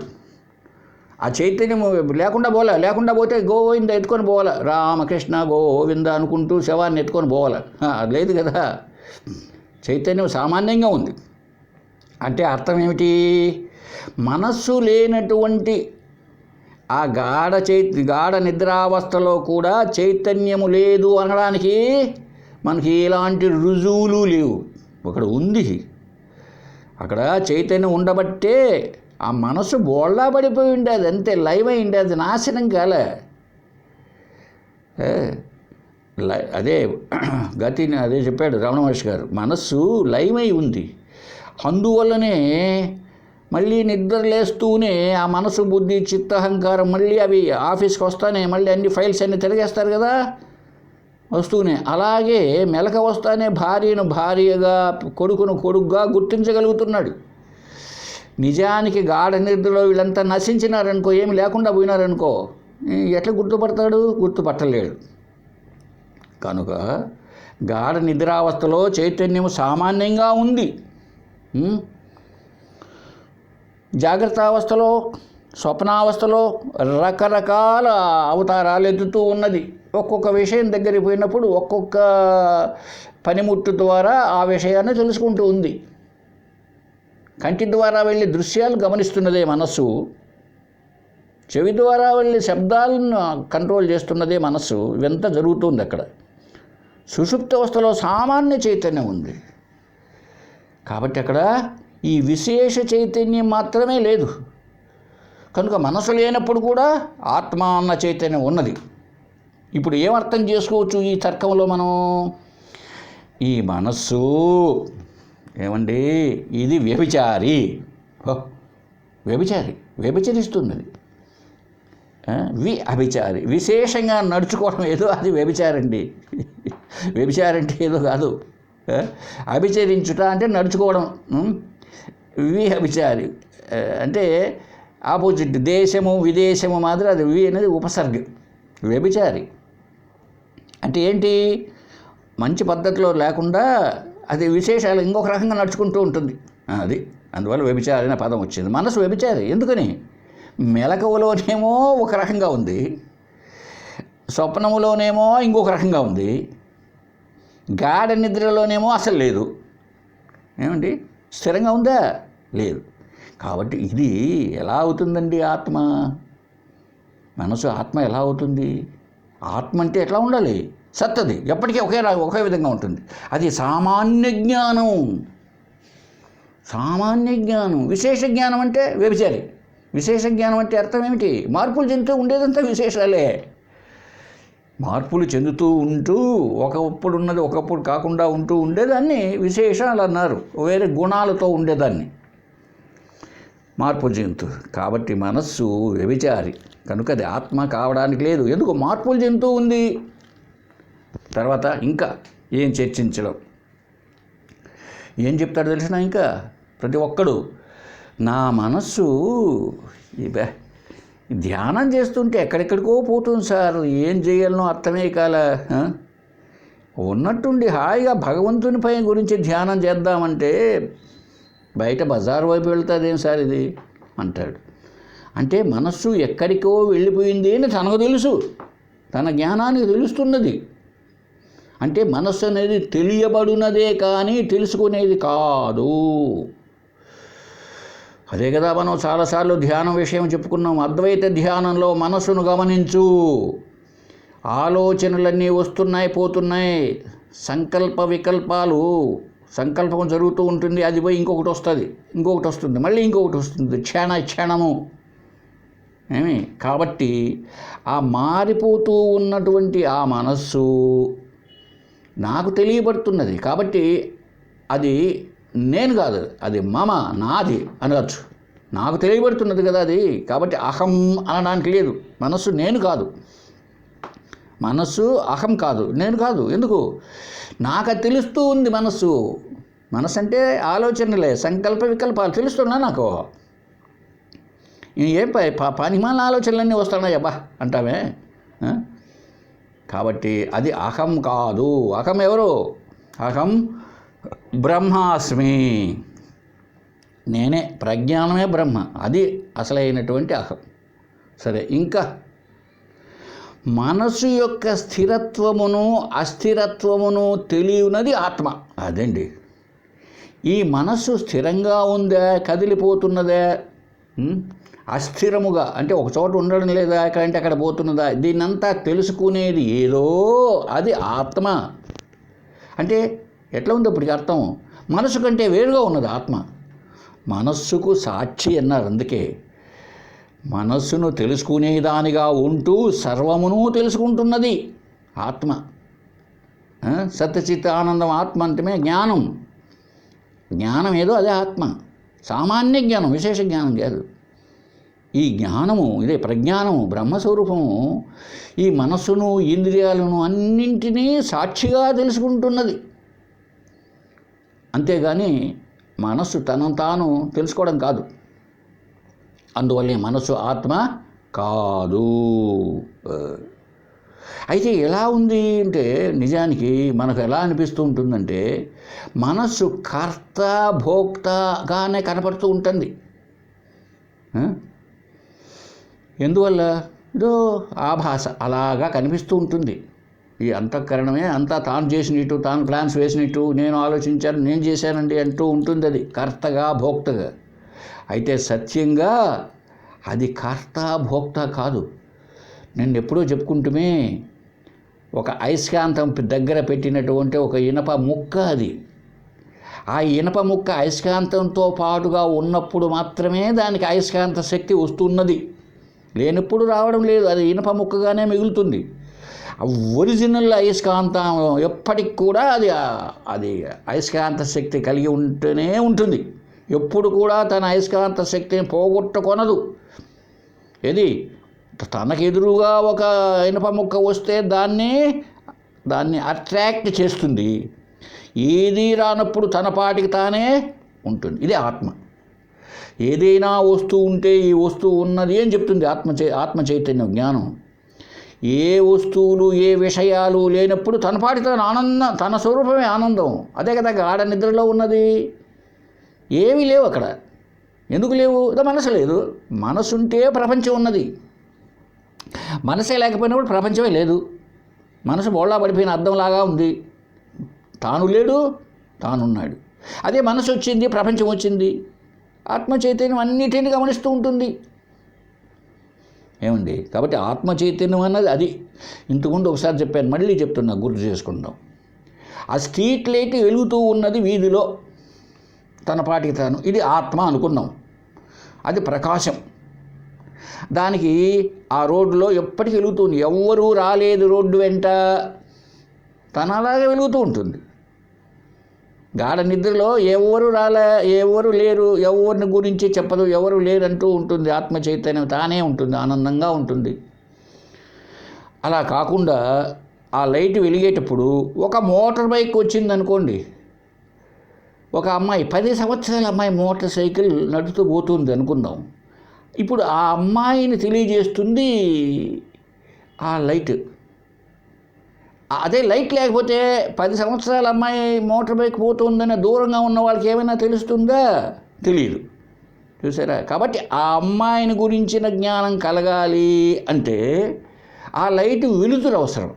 ఆ చైతన్యం లేకుండా పోతే గోవింద ఎత్తుకొని పోవాలా, రామకృష్ణ గోవింద అనుకుంటూ శవాన్ని ఎత్తుకొని పోవాలా? అది లేదు కదా. చైతన్యం సామాన్యంగా ఉంది. అంటే అర్థం ఏమిటి? మనస్సు లేనటువంటి ఆ గాఢ నిద్రావస్థలో కూడా చైతన్యము లేదు అనడానికి మనకి ఎలాంటి రుజువులు లేవు. అక్కడ ఉంది. అక్కడ చైతన్యం ఉండబట్టే ఆ మనసు బోళ్ళా పడిపోయి ఉండేది, అంతే లైవ్ అయి ఉండేది, నాశనం కాలే. అదే అదే చెప్పాడు రమణ మహర్షి గారు, మనస్సు లైవ్ అయి ఉంది. అందువల్లనే మళ్ళీ నిద్ర లేస్తూనే ఆ మనసు, బుద్ధి, చిత్తహంకారం మళ్ళీ అవి ఆఫీస్కి వస్తానే మళ్ళీ అన్ని ఫైల్స్ అన్నీ తిరిగేస్తారు కదా వస్తూనే. అలాగే మెలక వస్తానే భార్యను భార్యగా, కొడుకును కొడుకుగా గుర్తించగలుగుతున్నాడు. నిజానికి గాఢ నిద్రలో వీళ్ళంతా నశించినారనుకో, ఏమి లేకుండా పోయినారనుకో, ఎట్లా గుర్తుపడతాడు? గుర్తుపట్టలేడు. కనుక గాఢ నిద్రావస్థలో చైతన్యం సామాన్యంగా ఉంది. జాగ్రత్త అవస్థలో, స్వప్నావస్థలో రకరకాల అవతారాలు ఎత్తుతూ ఉన్నది. ఒక్కొక్క విషయం దగ్గరికి పోయినప్పుడు ఒక్కొక్క పనిముట్టు ద్వారా ఆ విషయాన్ని తెలుసుకుంటూ ఉంది. కంటి ద్వారా వెళ్ళి దృశ్యాలు గమనిస్తున్నదే మనస్సు, చెవి ద్వారా వెళ్ళి శబ్దాలను కంట్రోల్ చేస్తున్నదే మనస్సు. ఇవంతా జరుగుతుంది అక్కడ. సుషుప్త అవస్థలో సామాన్య చైతన్యం ఉంది. కాబట్టి అక్కడ ఈ విశేష చైతన్యం మాత్రమే లేదు. కనుక మనసు లేనప్పుడు కూడా ఆత్మ అన్న చైతన్యం ఉన్నది. ఇప్పుడు ఏమర్థం చేసుకోవచ్చు ఈ తర్కంలో మనం? ఈ మనస్సు ఏమండి, ఇది వ్యభిచారి, వ్యభిచరిస్తున్నది. అభిచారి, విశేషంగా నడుచుకోవడం ఏదో అది వ్యభిచారండి. వ్యభిచారంటే ఏదో కాదు. అభిచరించుట అంటే నడుచుకోవడం. అభిచారి అంటే ఆపోజిట్, దేశము విదేశము మాదిరి. అది అనేది ఉపసర్గ. వ్యభిచారి అంటే ఏంటి? మంచి పద్ధతిలో లేకుండా అది విశేషాలు ఇంకొక రకంగా నడుచుకుంటూ ఉంటుంది. అది అందువల్ల వ్యభిచారి అనే పదం వచ్చింది. మనసు వ్యభిచారి ఎందుకని? మెలకువలోనేమో ఒక రకంగా ఉంది, స్వప్నములోనేమో ఇంకొక రకంగా ఉంది, గాఢ నిద్రలోనేమో అసలు లేదు. ఏమండి, స్థిరంగా ఉందా? లేదు. కాబట్టి ఇది ఎలా అవుతుందండి ఆత్మ? మనసు ఆత్మ ఎలా అవుతుంది? ఆత్మ అంటే ఎట్లా ఉండాలి? సత్తది, ఎప్పటికీ ఒకే విధంగా ఉంటుంది. అది సామాన్య జ్ఞానం. విశేష జ్ఞానం అంటే వ్యభిచారి. విశేష జ్ఞానం అంటే అర్థం ఏమిటి? మార్పులు చెందుతూ ఉండేదంతా విశేషాలే. మార్పులు చెందుతూ ఉంటూ ఒకప్పుడు ఉన్నది ఒకప్పుడు కాకుండా ఉంటూ ఉండేదాన్ని విశేషాలు అన్నారు. వేరే గుణాలతో ఉండేదాన్ని మార్పులు చెందుతూ. కాబట్టి మనస్సు వ్యభిచారి కనుక అది ఆత్మ కావడానికి లేదు. ఎందుకు? మార్పులు చెందుతూ ఉంది. తర్వాత ఇంకా ఏం చర్చించడం, ఏం చెప్తాడు తెలిసిన? ఇంకా ప్రతి ఒక్కడు నా మనస్సు ధ్యానం చేస్తుంటే ఎక్కడెక్కడికో పోతుంది సార్, ఏం చేయాలనో అర్థమే కాల. ఉన్నట్టుండి హాయిగా భగవంతుని పై గురించి ధ్యానం చేద్దామంటే బయట బజారు వైపు వెళ్తాదేం సార్ ఇది అంటాడు. అంటే మనస్సు ఎక్కడికో వెళ్ళిపోయింది అని తనకు తెలుసు, తన జ్ఞానానికి తెలుస్తున్నది. అంటే మనస్సు అనేది తెలియబడునదే కానీ తెలుసుకునేది కాదు. అదే కదా మనం చాలాసార్లు ధ్యానం విషయం చెప్పుకున్నాం. అద్వైత ధ్యానంలో మనస్సును గమనించు, ఆలోచనలన్నీ వస్తున్నాయి పోతున్నాయి, సంకల్ప వికల్పాలు సంకల్పం జరుగుతూ ఉంటుంది, అది పోయి ఇంకొకటి వస్తుంది, ఇంకొకటి వస్తుంది, మళ్ళీ ఇంకొకటి వస్తుంది, క్షణము ఏమి. కాబట్టి ఆ మారిపోతూ ఉన్నటువంటి ఆ మనస్సు నాకు తెలియబడుతున్నది. కాబట్టి అది నేను కాదు, అది మమ, నాది అనవచ్చు. నాకు తెలియబడుతున్నది కదా అది. కాబట్టి అహం అనడానికి లేదు. మనస్సు నేను కాదు, మనస్సు అహం కాదు, నేను కాదు. ఎందుకు? నాకు అది తెలుస్తూ ఉంది. మనస్సు అంటే ఆలోచనలే, సంకల్ప వికల్పాలు తెలుస్తున్నా నాకు. ఏం పనిమాల ఆలోచనలన్నీ వస్తున్నాయి అబ్బా అంటామే. కాబట్టి అది అహం కాదు. అహం ఎవరు? అహం బ్రహ్మాస్మి, నేనే, ప్రజ్ఞానమే బ్రహ్మ. అది అసలైనటువంటి అహం. సరే, ఇంకా మనసు యొక్క స్థిరత్వమును అస్థిరత్వమును తెలియనది ఆత్మ. అదండి. ఈ మనస్సు స్థిరంగా ఉందా, కదిలిపోతున్నదా, అస్థిరముగా అంటే ఒక చోట ఉండడం లేదా, ఎక్కడంటే అక్కడ పోతున్నదా, దీన్నంతా తెలుసుకునేది ఏదో అది ఆత్మ. అంటే ఎట్లా ఉంది అప్పటికి అర్థం? మనసు కంటే వేరుగా ఉన్నది ఆత్మ. మనస్సుకు సాక్షి అన్నారు. అందుకే మనస్సును తెలుసుకునేదానిగా ఉంటూ సర్వమును తెలుసుకుంటున్నది ఆత్మ. సత్యచిత్ ఆనందం ఆత్మ అంటమే జ్ఞానం. జ్ఞానం ఏదో అదే ఆత్మ. సామాన్య జ్ఞానం, విశేష జ్ఞానం కాదు. ఈ జ్ఞానము, ఇదే ప్రజ్ఞానము, బ్రహ్మస్వరూపము ఈ మనస్సును, ఇంద్రియాలను అన్నింటినీ సాక్షిగా తెలుసుకుంటున్నది. అంతేగాని మనస్సు తనను తాను తెలుసుకోవడం కాదు. అందువల్లే మనస్సు ఆత్మ కాదు. అయితే ఎలా ఉంది అంటే, నిజానికి మనకు ఎలా అనిపిస్తూ ఉంటుందంటే, మనస్సు కర్త భోక్తగానే కనపడుతూ ఉంటుంది. ఎందువల్ల? ఇదో ఆభాస అలాగా కనిపిస్తూ ఉంటుంది. ఈ అంతఃకరణమే అంతా తాను చేసినట్టు, తాను ప్లాన్స్ వేసినట్టు, నేను ఆలోచించాను, నేను చేశానండి అంటూ ఉంటుంది. అది కర్తగా భోక్తగా. అయితే సత్యంగా అది కర్త భోక్త కాదు. నేను ఎప్పుడూ చెప్పుకుంటూనే, ఒక అయస్కాంతం దగ్గర పెట్టినటువంటి ఒక ఇనప ముక్క అది. ఆ ఇనప ముక్క అయస్కాంతంతో పాటుగా ఉన్నప్పుడు మాత్రమే దానికి అయస్కాంత శక్తి వస్తున్నది, లేనప్పుడు రావడం లేదు. అది ఇనప ముక్కగానే మిగులుతుంది. ఒరిజినల్ అయస్కాంతం ఎప్పటికి కూడా అది అయస్కాంత శక్తి కలిగి ఉంటూనే ఉంటుంది. ఎప్పుడు కూడా తన అయస్కాంత శక్తిని పోగొట్టుకొనదు. ఏది తనకెదురుగా ఒక ఇనప ముక్క వస్తే దాన్ని అట్రాక్ట్ చేస్తుంది. ఏది రానప్పుడు తన పాటికి తానే ఉంటుంది. ఇదే ఆత్మ. ఏదైనా వస్తువు ఉంటే ఈ వస్తువు ఉన్నది అని చెప్తుంది ఆత్మ చైతన్యం, జ్ఞానం. ఏ వస్తువులు, ఏ విషయాలు లేనప్పుడు తన పాటి తాను ఆనందం, తన స్వరూపమే ఆనందం. అదే కదా గాఢ నిద్రలో ఉన్నది. ఏమీ లేవు అక్కడ. ఎందుకు లేవు? మనసు లేదు. మనసు ఉంటే ప్రపంచం ఉన్నది. మనసే లేకపోయినప్పుడు ప్రపంచమే లేదు. మనసు బోళ్ళా పడిపోయిన అర్థంలాగా ఉంది. తాను లేడు, తానున్నాడు. అదే మనసు వచ్చింది, ప్రపంచం వచ్చింది. ఆత్మ చైతన్యం అన్నిటిని గమనిస్తూ ఉంటుంది. ఏమండి? కాబట్టి ఆత్మ చైతన్యం అన్నది అది. ఇంతకుముందు ఒకసారి చెప్పాను, మళ్ళీ చెప్తున్నా, గుర్తు చేసుకుందాం. ఆ స్ట్రీట్ లైట్ వెలుగుతూ ఉన్నది వీధిలో తన పాటికి తాను. ఇది ఆత్మ అనుకున్నాం. అది ప్రకాశం. దానికి ఆ రోడ్డులో ఎప్పటికీ వెలుగుతుంది. ఎవ్వరూ రాలేదు రోడ్డు వెంట, తన అలాగే వెలుగుతూ ఉంటుంది. గాఢ నిద్రలో ఎవరు ఎవరు లేరు, ఎవరిని గురించి చెప్పదు, ఎవరు లేరంటూ ఉంటుంది. ఆత్మ చైతన్యం తానే ఉంటుంది, ఆనందంగా ఉంటుంది. అలా కాకుండా ఆ లైట్ వెలిగేటప్పుడు ఒక మోటార్ బైక్ వచ్చిందనుకోండి, ఒక అమ్మాయి 10 సంవత్సరాల అమ్మాయి మోటార్ సైకిల్ నడుపుతూ పోతుంది అనుకుందాం. ఇప్పుడు ఆ అమ్మాయిని తెలియజేస్తుంది ఆ లైట్. అదే లైట్ లేకపోతే 10 సంవత్సరాల అమ్మాయి మోటార్ బైక్ పోతుందని దూరంగా ఉన్న వాళ్ళకి ఏమైనా తెలుస్తుందా? తెలియదు. చూసారా? కాబట్టి ఆ అమ్మాయిని గురించిన జ్ఞానం కలగాలి అంటే ఆ లైట్ వెలుతురు అవసరం.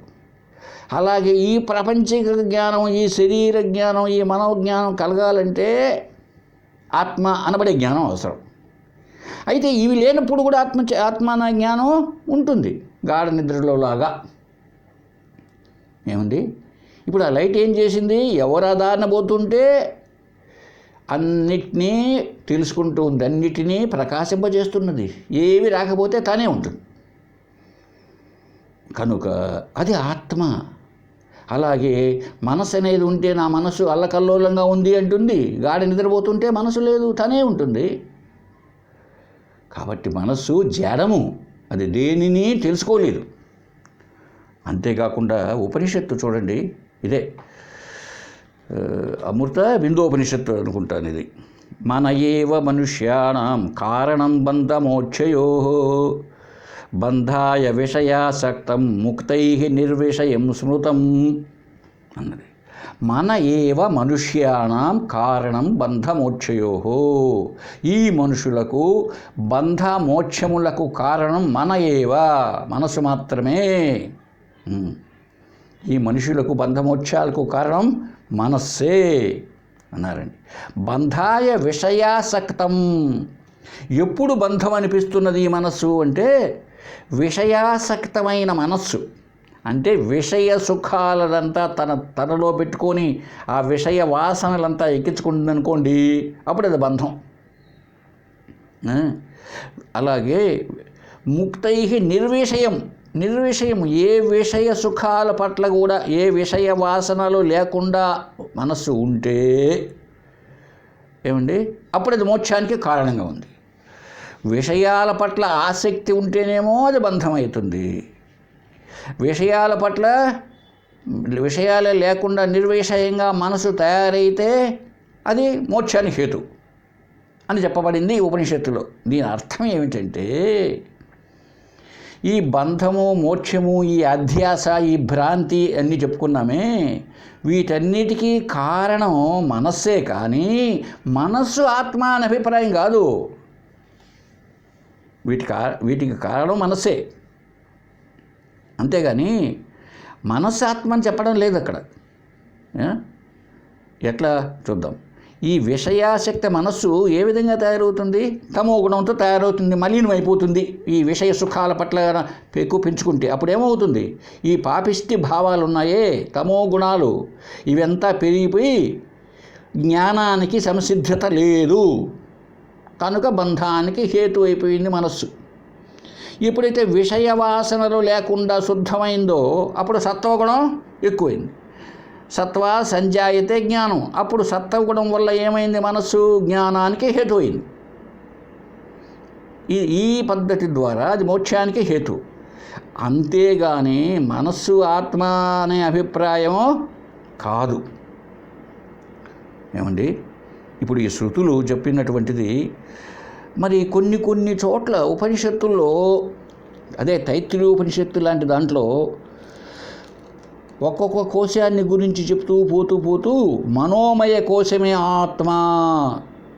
అలాగే ఈ ప్రపంచిక జ్ఞానం, ఈ శరీర జ్ఞానం, ఈ మనోజ్ఞానం కలగాలంటే ఆత్మ అనబడే జ్ఞానం అవసరం. అయితే ఇవి లేనప్పుడు కూడా ఆత్మ జ్ఞానం ఉంటుంది, గాఢ నిద్రలో లాగా. ఏమండి? ఇప్పుడు ఆ లైట్ ఏం చేసింది? ఎవరు ఆధారణ పోతుంటే అన్నిటినీ తెలుసుకుంటూ ఉంది, అన్నిటినీ ప్రకాశింపజేస్తున్నది. ఏవి రాకపోతే తానే ఉంటుంది. కనుక అది ఆత్మ. అలాగే మనసు అనేది ఉంటే నా మనసు అల్లకల్లోలంగా ఉంది అంటుంది. గాఢ నిద్రపోతుంటే మనసు లేదు, తనే ఉంటుంది. కాబట్టి మనస్సు జడము, అది దేనిని తెలుసుకోలేదు. అంతేకాకుండా ఉపనిషత్తు చూడండి, ఇదే అమృత బిందోపనిషత్తు అనుకుంటాను ఇది. మన ఏవ మనుష్యాణం కారణం బంధమోక్షయో బంధాయ విషయాసక్తం ముక్తై నిర్విషయం స్మృతం అన్నది. మన ఏవ మనుష్యాణం కారణం బంధమోక్షయో, ఈ మనుషులకు బంధమోక్షములకు కారణం మన ఏవ, మనసు మాత్రమే. ఈ మనుషులకు బంధమోక్షాలకు కారణం మనస్సే అన్నారండి. బంధాయ విషయాసక్తం, ఎప్పుడు బంధం అనిపిస్తున్నది ఈ మనస్సు అంటే విషయాసక్తమైన మనస్సు, అంటే విషయ సుఖాలదంతా తనలో పెట్టుకొని ఆ విషయ వాసనలంతా ఎక్కించుకుంటుంది అనుకోండి, అప్పుడు అది బంధం. అలాగే ముక్తై నిర్విషయం, ఏ విషయ సుఖాల పట్ల కూడా ఏ విషయ వాసనలు లేకుండా మనస్సు ఉంటే ఏమండి, అప్పుడు అది మోక్షానికి కారణంగా ఉంది. విషయాల పట్ల ఆసక్తి ఉంటేనేమో అది బంధమవుతుంది. విషయాల పట్ల విషయాలే లేకుండా నిర్విషయంగా మనసు తయారైతే అది మోక్షానికి హేతు అని చెప్పబడింది ఉపనిషత్తులో. దీని అర్థం ఏమిటంటే ఈ బంధము, మోక్షము, ఈ అధ్యాస, ఈ భ్రాంతి అన్నీ చెప్పుకున్నామే, వీటన్నిటికీ కారణం మనస్సే. కానీ మనస్సు ఆత్మ అనే అభిప్రాయం కాదు. వీటికి కారణం మనస్సే, అంతేగాని మనస్సు ఆత్మ అని చెప్పడం లేదు అక్కడ. ఎట్లా చూద్దాం. ఈ విషయాసక్తి మనస్సు ఏ విధంగా తయారవుతుంది? తమో గుణంతో తయారవుతుంది, మలినం అయిపోతుంది. ఈ విషయ సుఖాల పట్ల ఎక్కువ పెంచుకుంటే అప్పుడు ఏమవుతుంది? ఈ పాపిష్టి భావాలు ఉన్నాయే, తమో గుణాలు, ఇవంతా పెరిగిపోయి జ్ఞానానికి సంసిద్ధత లేదు. కనుక బంధానికి హేతు అయిపోయింది మనస్సు. ఎప్పుడైతే విషయ వాసనలు లేకుండా శుద్ధమైందో అప్పుడు సత్వగుణం ఎక్కువైంది. సత్వ సంజాయతే జ్ఞానం. అప్పుడు సత్వగుణం వల్ల ఏమైంది? మనస్సు జ్ఞానానికి హేతు అయింది. ఈ పద్ధతి ద్వారా అది మోక్షానికి హేతు. అంతేగాని మనస్సు ఆత్మ అనే అభిప్రాయం కాదు. ఏమండి, ఇప్పుడు ఈ శృతులు చెప్పినటువంటిది మరి కొన్ని చోట్ల ఉపనిషత్తుల్లో, అదే తైత్తిరీయ ఉపనిషత్తు లాంటి దాంట్లో ఒక్కొక్క కోశాన్ని గురించి చెప్తూ పోతూ మనోమయ కోశమే ఆత్మ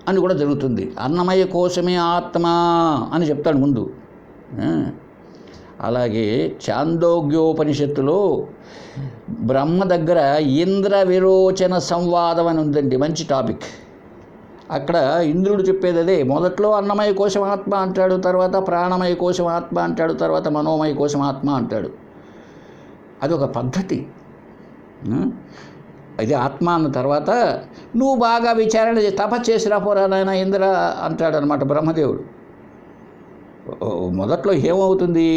అని కూడా జరుగుతుంది. అన్నమయ కోశమే ఆత్మ అని చెప్తాడు ముందు. అలాగే చాందోగ్యోపనిషత్తులో బ్రహ్మ దగ్గర ఇంద్ర విరోచన సంవాదం అని ఉందండి, మంచి టాపిక్. అక్కడ ఇంద్రుడు చెప్పేది అదే. మొదట్లో అన్నమయ కోశం ఆత్మ అంటాడు, తర్వాత ప్రాణమయ కోశం ఆత్మ అంటాడు, తర్వాత మనోమయ కోశం ఆత్మ అంటాడు. అదొక పద్ధతి. ఇది ఆత్మ అన్న తర్వాత నువ్వు బాగా విచారణ తపస్సు చేసిరా పోరా నాయన ఇంద్ర అంటాడు అనమాట బ్రహ్మదేవుడు. మొదట్లో ఏమవుతుంది?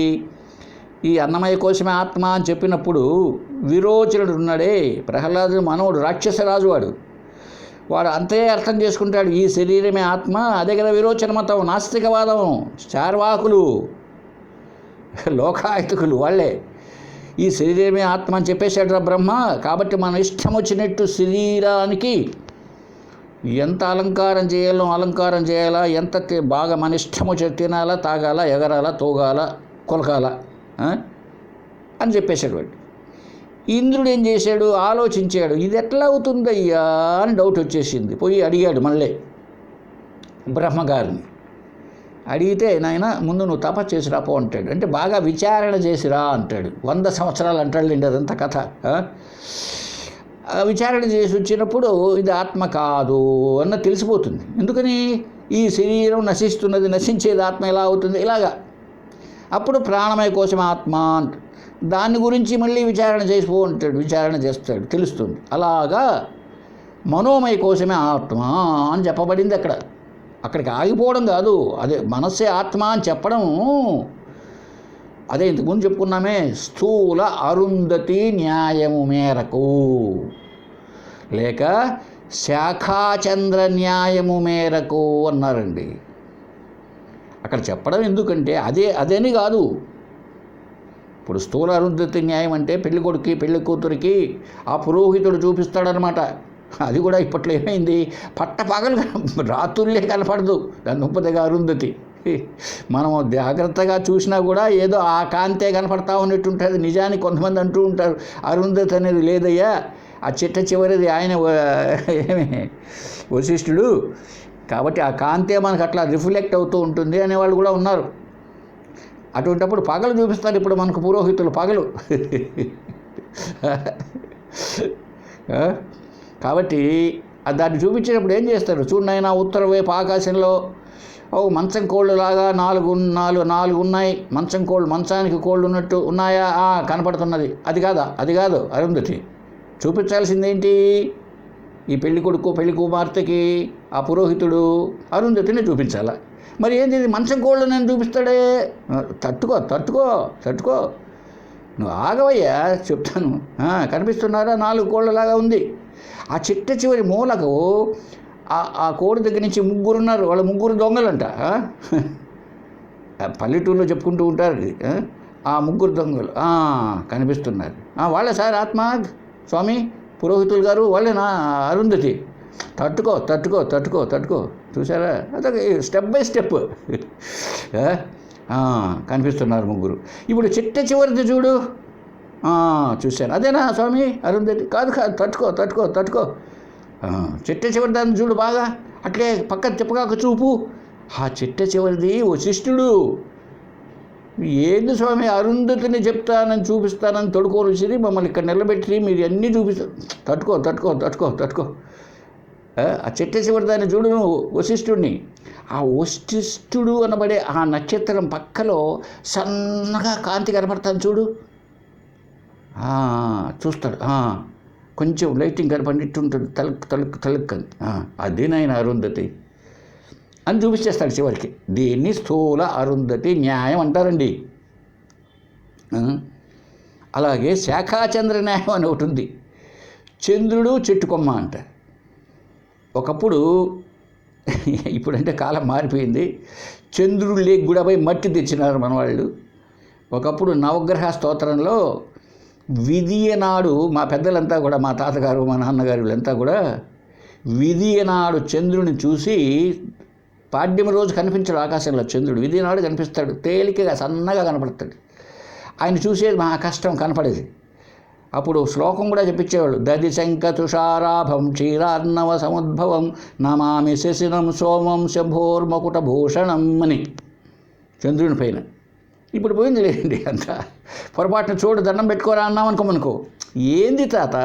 ఈ అన్నమయ కోశమే ఆత్మ అని చెప్పినప్పుడు విరోచనుడు ఉన్నాడే, ప్రహ్లాదుడు మనవుడు, రాక్షసరాజు వాడు అంతే అర్థం చేసుకుంటాడు, ఈ శరీరమే ఆత్మ. అదే కదా విరోచన మతం, నాస్తికవాదం, చార్వాకులు, లోకాయతికులు వాళ్ళే. ఈ శరీరమే ఆత్మ అని చెప్పేశాడు బ్రహ్మ. కాబట్టి మన ఇష్టం వచ్చినట్టు శరీరానికి ఎంత అలంకారం చేయాలా, ఎంత బాగా మన ఇష్టం వచ్చి తినాలా, తాగాల, ఎగరాల, తోగాల, కొలకాల అని చెప్పేశాడు వాడు. ఇంద్రుడు ఏం చేశాడు? ఆలోచించాడు, ఇది ఎట్లా అవుతుందయ్యా అని డౌట్ వచ్చేసింది. పోయి అడిగాడు మళ్ళీ బ్రహ్మగారిని. అడిగితే నాయన ముందు నువ్వు తపస్సు చేసిరా పో అంటాడు. అంటే బాగా విచారణ చేసిరా అంటాడు. 100 సంవత్సరాలు అంటాడులేండి అదంతా కథ. విచారణ చేసి వచ్చినప్పుడు ఇది ఆత్మ కాదు అన్న తెలిసిపోతుంది. ఎందుకని? ఈ శరీరం నశిస్తున్నది, నశించేది ఆత్మ ఎలా అవుతుంది? ఇలాగా. అప్పుడు ప్రాణమయ కోశం ఆత్మ అంట. దాని గురించి మళ్ళీ విచారణ చేస్తాడు, తెలుస్తుంది. అలాగా మనోమయ కోశమే ఆత్మ అని చెప్పబడింది అక్కడికి ఆగిపోవడం కాదు, అదే మనస్సే ఆత్మ అని చెప్పడం. అదే ఇంతకుముందు చెప్పుకున్నామే, స్థూల అరుంధతి న్యాయము మేరకు లేక శాఖాచంద్ర న్యాయము మేరకు అన్నారండి. అక్కడ చెప్పడం ఎందుకంటే అదేని కాదు. ఇప్పుడు స్థూల అరుంధతి న్యాయం అంటే పెళ్లి కొడుకు పెళ్లి కూతురికి ఆ పురోహితుడు చూపిస్తాడనమాట. అది కూడా ఇప్పట్లో ఏమైంది, పట్టపగలు రాత్రులే కనపడదు దాని ఉపదిగా అరుంధతి. మనం జాగ్రత్తగా చూసినా కూడా ఏదో ఆ కాంతే కనపడతా ఉన్నట్టు ఉంటుంది. నిజానికి కొంతమంది అంటూ ఉంటారు అరుంధతి అనేది లేదయ్యా, ఆ చిట్ట చివరిది ఆయన ఏమి వశిష్ఠుడు, కాబట్టి ఆ కాంతే మనకు అట్లా రిఫ్లెక్ట్ అవుతూ ఉంటుంది అనేవాళ్ళు కూడా ఉన్నారు. అటువంటిప్పుడు పగలు చూపిస్తారు ఇప్పుడు మనకు పురోహితులు పగలు. కాబట్టి దాన్ని చూపించేటప్పుడు ఏం చేస్తారు చూడనైనా, ఉత్తర వైపు ఆకాశంలో మంచం కోళ్ళు లాగా నాలుగు ఉన్నాయి, మంచం కోళ్ళు, మంచానికి కోళ్ళు ఉన్నట్టు ఉన్నాయా, కనపడుతున్నది. అది కాదు అరుంధతి. చూపించాల్సిందేంటి, ఈ పెళ్లి కొడుకు పెళ్లి కుమార్తెకి ఆ పురోహితుడు అరుంధతిని చూపించాలా. మరి ఏంటి మంచం కోళ్ళు నేను చూపిస్తాడే, తట్టుకో నువ్వు ఆగవయ్యా చెప్తాను. కనిపిస్తున్నారా, 4 కోళ్ళలాగా ఉంది. ఆ చిట్ట చివరి మూలకు ఆ కోడి దగ్గర నుంచి 3 ఉన్నారు, వాళ్ళ 3 దొంగలంట. పల్లెటూరులో చెప్పుకుంటూ ఉంటారు అది. ఆ 3 దొంగలు కనిపిస్తున్నారు. వాళ్ళే సార్ ఆత్మ స్వామి పురోహితులు గారు, వాళ్ళేనా అరుంధతి. తట్టుకో చూసారా, అదొక స్టెప్ బై స్టెప్ కనిపిస్తున్నారు 3. ఇప్పుడు చిట్ట చివరిది చూడు, చూశాను, అదేనా స్వామి అరుంధతి? కాదు తట్టుకో చిట్ట చివరి దాన్ని చూడు బాగా, అట్లే పక్క తిప్పగాక చూపు. ఆ చిట్ట చివరిది వశిష్ఠుడు. ఏంది స్వామి అరుంధతిని చెప్తానని చూపిస్తానని తొడుకోని వచ్చి మమ్మల్ని ఇక్కడ నిలబెట్టి మీరు అన్నీ చూపిస్తారు. తట్టుకో ఆ చిట్ట చివరి దాన్ని చూడు నువ్వు వశిష్ఠుడిని. ఆ వశిష్ఠుడు అనబడే ఆ నక్షత్రం పక్కలో సన్నగా కాంతి కనపడతాను చూడు, చూస్తాడు. కొంచెం లైటింగ్ కనపడినట్టు ఉంటుంది, తలుక్ అని. అదేనాయన అరుంధతి అని చూపించేస్తాడు చివరికి. దీన్ని స్థూల అరుంధతి న్యాయం అంటారండి. అలాగే శాఖాచంద్ర న్యాయం అని ఒకటి ఉంది. చంద్రుడు చెట్టుకొమ్మ అంట. ఒకప్పుడు, ఇప్పుడంటే కాలం మారిపోయింది, చంద్రుడు లేక్ కూడా పోయి మట్టి తెచ్చినారు మన వాళ్ళు. ఒకప్పుడు నవగ్రహ స్తోత్రంలో విధియనాడు మా పెద్దలంతా కూడా, మా తాతగారు మా నాన్నగారు వీళ్ళంతా కూడా విధియనాడు చంద్రుని చూసి, పాడ్యమ రోజు కనిపించాడు ఆకాశంలో చంద్రుడు, విధియనాడు కనిపిస్తాడు, తేలికగా సన్నగా కనపడతాడు. ఆయన చూసేది మహా కష్టం కనపడేది. అప్పుడు శ్లోకం కూడా చెప్పించేవాళ్ళు, దది శంఖ తుషారాభం క్షీరార్ణవ సముద్భవం నమామి శశినం సోమం శంభోర్మకుట భూషణం అని చంద్రుని పైన. ఇప్పుడు పోయింది లేదండి అంతా. పొరపాటున చూడు దండం పెట్టుకోరా అన్నాం అనుకో, ఏంది తాత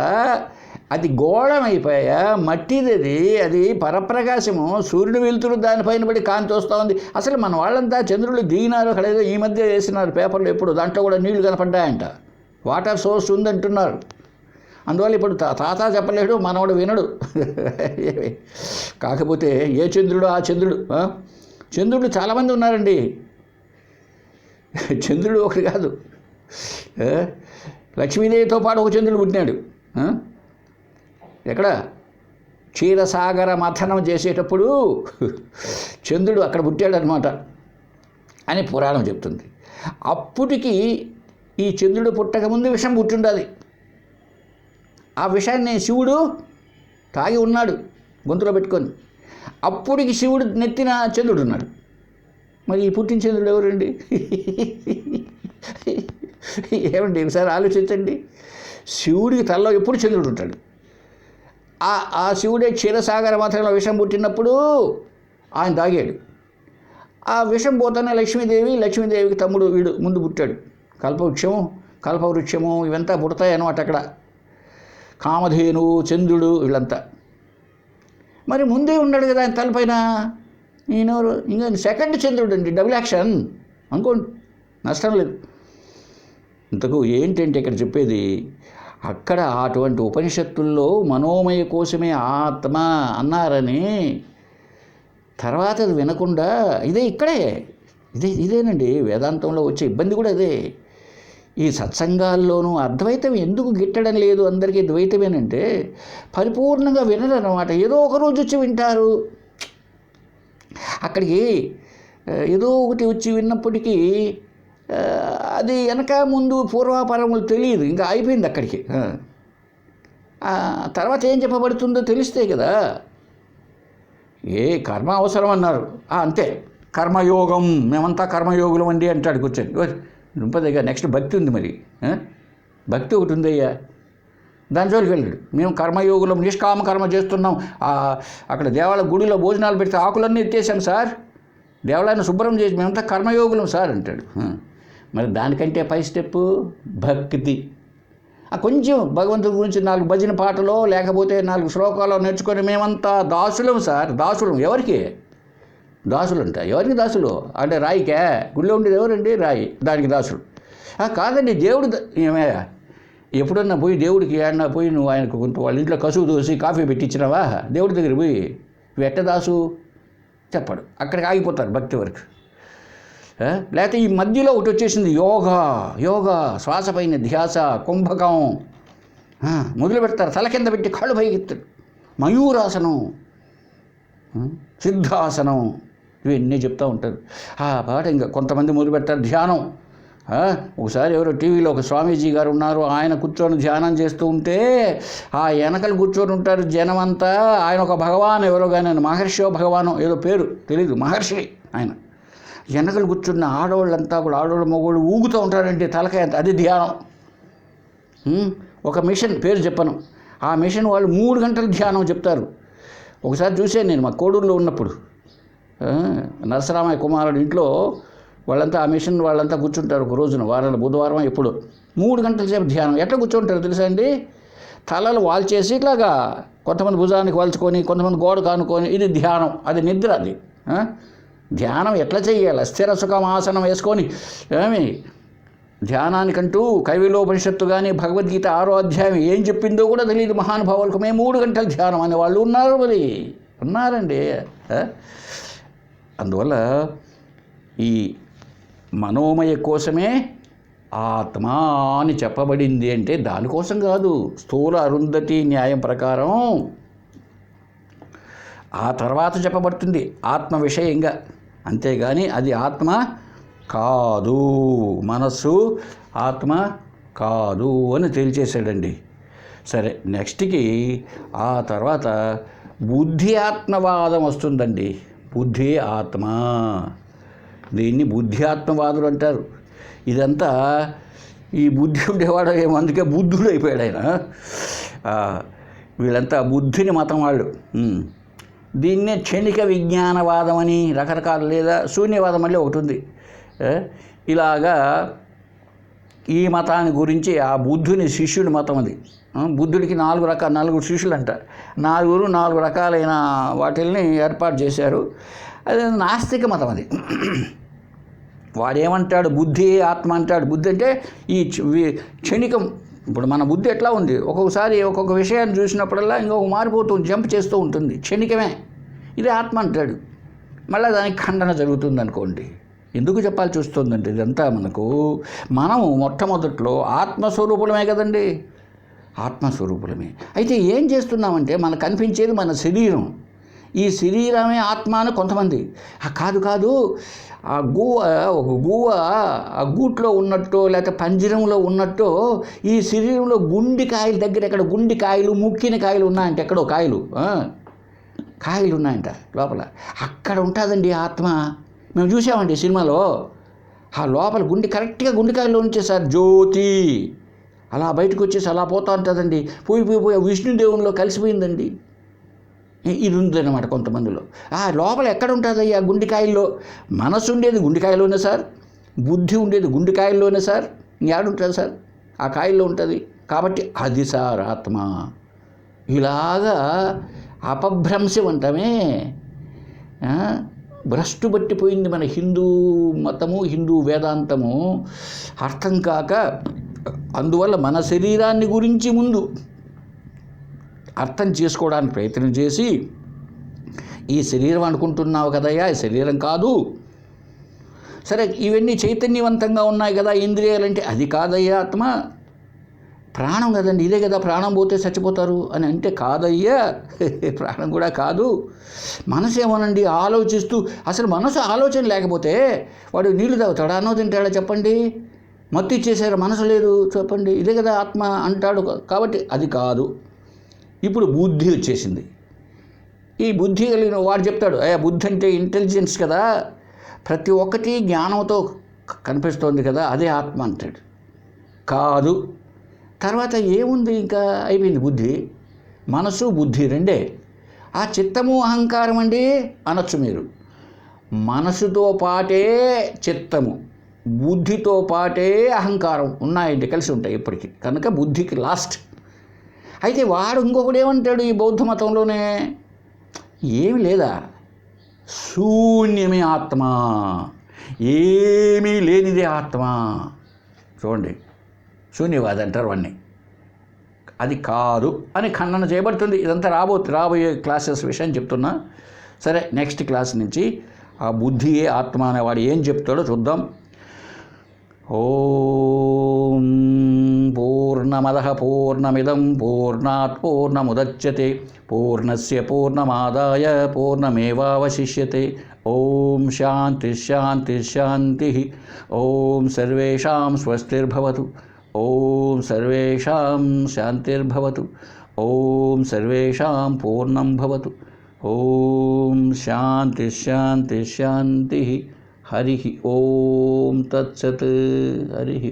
అది గోళమైపోయా మట్టిది, అది పరప్రకాశము, సూర్యుడు వెలుతురు దానిపైన పడి కాంతి వస్తూ ఉంది. అసలు మన వాళ్ళంతా చంద్రుడు దిగినారు అక్కడ, ఏదో ఈ మధ్య వేసినారు పేపర్లో, ఎప్పుడు దాంట్లో కూడా నీళ్లు కనపడ్డాయంట, వాటర్ సోర్స్ ఉందంటున్నారు. అందువల్ల ఇప్పుడు తాత చెప్పలేడు, మనవాడు వినడు. కాకపోతే ఏ చంద్రుడు ఆ చంద్రుడు. చంద్రుడు చాలామంది ఉన్నారండి, చంద్రుడు ఒకటి కాదు. లక్ష్మీదేవితో పాటు ఒక చంద్రుడు పుట్టినాడు. ఎక్కడ క్షీరసాగర మథనం చేసేటప్పుడు చంద్రుడు అక్కడ పుట్టాడనమాట అని పురాణం చెప్తుంది. అప్పటికి ఈ చంద్రుడు పుట్టకముందు విషం పుట్టిండాలి. ఆ విషాన్ని శివుడు తాగి ఉన్నాడు గొంతులో పెట్టుకొని. అప్పటికి శివుడు నెత్తిన చంద్రుడు ఉన్నాడు. మరి ఈ పుట్టిన చంద్రుడు ఎవరండి? ఏమండి ఒకసారి ఆలోచించండి. శివుడికి తలలో ఎప్పుడు చంద్రుడు ఉంటాడు. ఆ శివుడే క్షీరసాగర మాత్రంలో విషం పుట్టినప్పుడు ఆయన తాగాడు. ఆ విషం పోతానే లక్ష్మీదేవికి తమ్ముడు వీడు ముందు పుట్టాడు. కల్పవృక్షము ఇవంతా పుడతాయి అన్నమాట అక్కడ. కామధేను, చంద్రుడు వీళ్ళంతా. మరి ముందే ఉన్నాడు కదా ఆయన తలపైన. ఈయనెవరు? ఇంకా సెకండ్ చంద్రుడు అండి, డబుల్ యాక్షన్ అనుకోండి, నష్టం లేదు. ఇంతకు ఏంటంటే ఇక్కడ చెప్పేది, అక్కడ అటువంటి ఉపనిషత్తుల్లో మనోమయ కోశమే ఆత్మ అన్నారని తర్వాత అది వినకుండా ఇదేనండి వేదాంతంలో వచ్చే ఇబ్బంది కూడా అదే. ఈ సత్సంగాల్లోనూ అద్వైతం ఎందుకు గిట్టడం లేదు అందరికీ ద్వైతమేనంటే పరిపూర్ణంగా వినరన్నమాట. ఏదో ఒక రోజు వచ్చి వింటారు, అక్కడికి ఏదో ఒకటి వచ్చి విన్నప్పటికీ అది వెనక ముందు పూర్వాపరములు తెలియదు, ఇంకా అయిపోయింది అక్కడికి. తర్వాత ఏం చెప్పబడుతుందో తెలిస్తే కదా. కర్మ అవసరం అన్నారు, అంతే కర్మయోగం, మేమంతా కర్మయోగులం అండి అంటాడు కూర్చొని. దుంపదగ్గర నెక్స్ట్ భక్తి ఉంది, మరి భక్తి ఒకటి ఉందయ్యా, దాని జోలికి వెళ్ళాడు. మేము కర్మయోగులం, నిష్కామ కర్మ చేస్తున్నాం. అక్కడ దేవాలయ గుడిలో భోజనాలు పెడితే ఆకులన్నీ ఎత్తేసాం సార్, దేవాలయాన్ని శుభ్రం చేసి మేమంతా కర్మయోగులం సార్ అంటాడు. మరి దానికంటే పై స్టెప్పు భక్తి. కొంచెం భగవంతుడి గురించి 4 భజన పాటలో లేకపోతే 4 శ్లోకాలు నేర్చుకొని మేమంతా దాసులం సార్. దాసులం ఎవరికి? దాసులంట. ఎవరికి దాసులు అంటే రాయికే? గుళ్ళో ఉండేది ఎవరండి? రాయి, దానికి దాసులు. కాదండి దేవుడు. ఏమయ్యా ఎప్పుడన్నా పోయి దేవుడికి ఏమన్నా పోయి నువ్వు ఆయనకు కొంత వాళ్ళ ఇంట్లో కసువు దోసి కాఫీ పెట్టించినావా? దేవుడి దగ్గర పోయి వెట్ట దాసు చెప్పాడు. అక్కడికి ఆగిపోతారు భక్తి వరకు. లేకపోతే ఈ మధ్యలో ఒకటి వచ్చేసింది యోగా శ్వాస పైన ధ్యాస, కుంభకం మొదలు పెడతారు. తల కింద పెట్టి కాళ్ళు పైకెత్తాడు. మయూరాసనం, సిద్ధాసనం, ఇవన్నీ చెప్తూ ఉంటారు. ఆ పాట ఇంకా కొంతమంది మొదలు పెడతారు ధ్యానం. ఒకసారి ఎవరో టీవీలో ఒక స్వామీజీ గారు ఉన్నారు, ఆయన కూర్చొని ధ్యానం చేస్తూ ఉంటే ఆ వెనకలు కూర్చొని ఉంటారు జనం అంతా. ఆయన ఒక భగవాన్ ఎవరో కానీ, మహర్షి భగవాను ఏదో పేరు తెలీదు, మహర్షి ఆయన. వెనకలు కూర్చున్న ఆడవాళ్ళంతా కూడా, ఆడవాళ్ళు మగవాళ్ళు ఊగుతూ ఉంటారంటే తలకాయ అంత. అది ధ్యానం. ఒక మిషన్ పేరు చెప్పను, ఆ మిషన్ వాళ్ళు 3 గంటలు ధ్యానం చెప్తారు. ఒకసారి చూశాను నేను మా కోడూరులో ఉన్నప్పుడు. నరసరామయ్య కుమారుడు ఇంట్లో వాళ్ళంతా ఆ మిషన్ వాళ్ళంతా కూర్చుంటారు ఒక రోజున, వారాలు బుధవారం ఎప్పుడు 3 గంటల సేపు ధ్యానం. ఎట్లా కూర్చుంటారు తెలుసా అండి? తలలు వాల్చేసి ఇట్లాగా, కొంతమంది భుజానికి వాల్చుకొని, కొంతమంది గోడ కానుకొని, ఇది ధ్యానం. అది నిద్ర. అది ధ్యానం ఎట్లా చేయాలి? స్థిర సుఖమాసనం వేసుకొని ధ్యానానికంటూ కైవల్యోపనిషత్తు కానీ భగవద్గీత 6వ అధ్యాయం ఏం చెప్పిందో కూడా తెలియదు మహానుభావులకు. మేము 3 గంటలు ధ్యానం అనే వాళ్ళు ఉన్నారు, మరి ఉన్నారండి. అందువల్ల ఈ మనోమయ కోసమే ఆత్మ అని చెప్పబడింది అంటే దానికోసం కాదు. స్థూల అరుంధతి న్యాయం ప్రకారం ఆ తర్వాత చెప్పబడుతుంది ఆత్మ విషయంగా, అంతేగాని అది ఆత్మ కాదు, మనస్సు ఆత్మ కాదు అని తేల్చేశాడండి. సరే, నెక్స్ట్కి ఆ తర్వాత బుద్ధి ఆత్మవాదం వస్తుందండి. బుద్ధి ఆత్మ, దీన్ని బుద్ధి ఆత్మవాదులు అంటారు. ఇదంతా ఈ బుద్ధి ఉండేవాడు ఏమో, అందుకే బుద్ధుడు అయిపోయాడు ఆయన. వీళ్ళంతా బుద్ధిని మతం వాళ్ళు. దీన్నే క్షణిక విజ్ఞానవాదం అని రకరకాల, లేదా శూన్యవాదం మళ్ళీ ఒకటి ఉంది. ఇలాగా ఈ మతాన్ని గురించి ఆ బుద్ధుని శిష్యుడి మతం అది. బుద్ధుడికి 4 శిష్యులు అంట. 4 రకాలైన వాటిల్ని ఏర్పాటు చేశారు. అది నాస్తిక మతం అది. వాడేమంటాడు? బుద్ధి ఆత్మ అంటాడు. బుద్ధి అంటే ఈ క్షణికం. ఇప్పుడు మన బుద్ధి ఎట్లా ఉంది, ఒక్కొక్కసారి ఒక్కొక్క విషయాన్ని చూసినప్పుడల్లా ఇంకొక మారిపోతుంది, జంప్ చేస్తూ ఉంటుంది, క్షణికమే. ఇది ఆత్మ అంటాడు. మళ్ళీ దానికి ఖండన జరుగుతుంది అనుకోండి. ఎందుకు చెప్పాల్సి వస్తుందంటే ఇదంతా మనము మొట్టమొదట్లో ఆత్మస్వరూపులమే కదండి, ఆత్మస్వరూపులమే. అయితే ఏం చేస్తున్నామంటే మనకు కనిపించేది మన శరీరం. ఈ శరీరమే ఆత్మ అని కొంతమంది. కాదు ఒక గువ్వ ఆ గూట్లో ఉన్నట్టు, లేకపోతే పంజరంలో ఉన్నట్టు ఈ శరీరంలో గుండెకాయల దగ్గర, ఎక్కడ గుండెకాయలు ముక్కిన కాయలు ఉన్నాయంటే, ఎక్కడో కాయలు ఉన్నాయంట లోపల, అక్కడ ఉంటుందండి ఆత్మ. మేము చూసామండి సినిమాలో. ఆ లోపల కరెక్ట్గా గుండెకాయల్లో ఉంచేసారు జ్యోతి, అలా బయటకు వచ్చేసి అలా పోతూ ఉంటుందండి. పోయి విష్ణుదేవునిలో కలిసిపోయిందండి. ఇది ఉందన్నమాట కొంతమందిలో. లోపల ఎక్కడ ఉంటుంది ఆ గుండెకాయల్లో? మనసు ఉండేది గుండెకాయలోనే సార్, బుద్ధి ఉండేది గుండెకాయల్లోనే సార్, ఏడుంటుంది సార్? ఆ కాయల్లో ఉంటుంది. కాబట్టి అది సార్ ఆత్మ. ఇలాగా అపభ్రంశం అంటామే. భ్రష్టు పట్టిపోయింది మన హిందూ మతము, హిందూ వేదాంతము అర్థం కాక. అందువల్ల మన శరీరాన్ని గురించి ముందు అర్థం చేసుకోవడానికి ప్రయత్నం చేసి, ఈ శరీరం అనుకుంటున్నావు కదయ్యా, ఈ శరీరం కాదు. సరే, ఇవన్నీ చైతన్యవంతంగా ఉన్నాయి కదా ఇంద్రియాలంటే, అది కాదయ్యా ఆత్మ, ప్రాణం కదండి, ఇదే కదా, ప్రాణం పోతే చచ్చిపోతారు అని అంటే కాదయ్యా, ప్రాణం కూడా కాదు. మనసు ఏమోనండి ఆలోచిస్తూ, అసలు మనసు ఆలోచన లేకపోతే వాడు నీళ్లు తాగుతాడా, అన్నో తింటాడా చెప్పండి? మత్తు ఇచ్చేసారు, మనసు లేదు చెప్పండి, ఇదే కదా ఆత్మ అంటాడు. కాబట్టి అది కాదు. ఇప్పుడు బుద్ధి వచ్చేసింది. ఈ బుద్ధి కలిగిన వాడు చెప్తాడు, బుద్ధి అంటే ఇంటెలిజెన్స్ కదా, ప్రతి ఒక్కటి జ్ఞానంతో కనిపిస్తోంది కదా, అదే ఆత్మ అంటాడు. కాదు. తర్వాత ఏముంది, ఇంకా అయిపోయింది బుద్ధి. మనసు బుద్ధి రెండే. ఆ చిత్తము అహంకారం అండి అనొచ్చు మీరు. మనసుతో పాటే చిత్తము, బుద్ధితో పాటే అహంకారం ఉన్నాయండి, కలిసి ఉంటాయి ఇప్పటికీ. కనుక బుద్ధికి లాస్ట్. అయితే వాడు ఇంకొకటి ఏమంటాడు ఈ బౌద్ధ మతంలోనే, ఏమి లేదా, శూన్యమే ఆత్మ, ఏమీ లేనిదే ఆత్మ. చూడండి, శూన్యవాది అంటారు వాడిని. అది కాదు అని ఖండన చేయబడుతుంది. ఇదంతా రాబోయే క్లాసెస్ విషయం చెప్తున్నా. సరే, నెక్స్ట్ క్లాస్ నుంచి ఆ బుద్ధియే ఆత్మ అనేవాడు ఏం చెప్తాడో చూద్దాం. ఓం పూర్ణమదః పూర్ణమిదం పూర్ణాత్ పూర్ణముదచ్యతే పూర్ణస్య పూర్ణమాదాయ పూర్ణమేవావశిష్యతే. ఓం శాంతి శాంతి శాంతి. ఓం సర్వేషాం స్వస్తిర్భవతు. ఓం సర్వేషాం శాంతిర్భవతు. ఓం సర్వేషాం పూర్ణం భవతు. ఓం శాంతి శాంతి శాంతి. హరి ఓం తత్సత్. హరి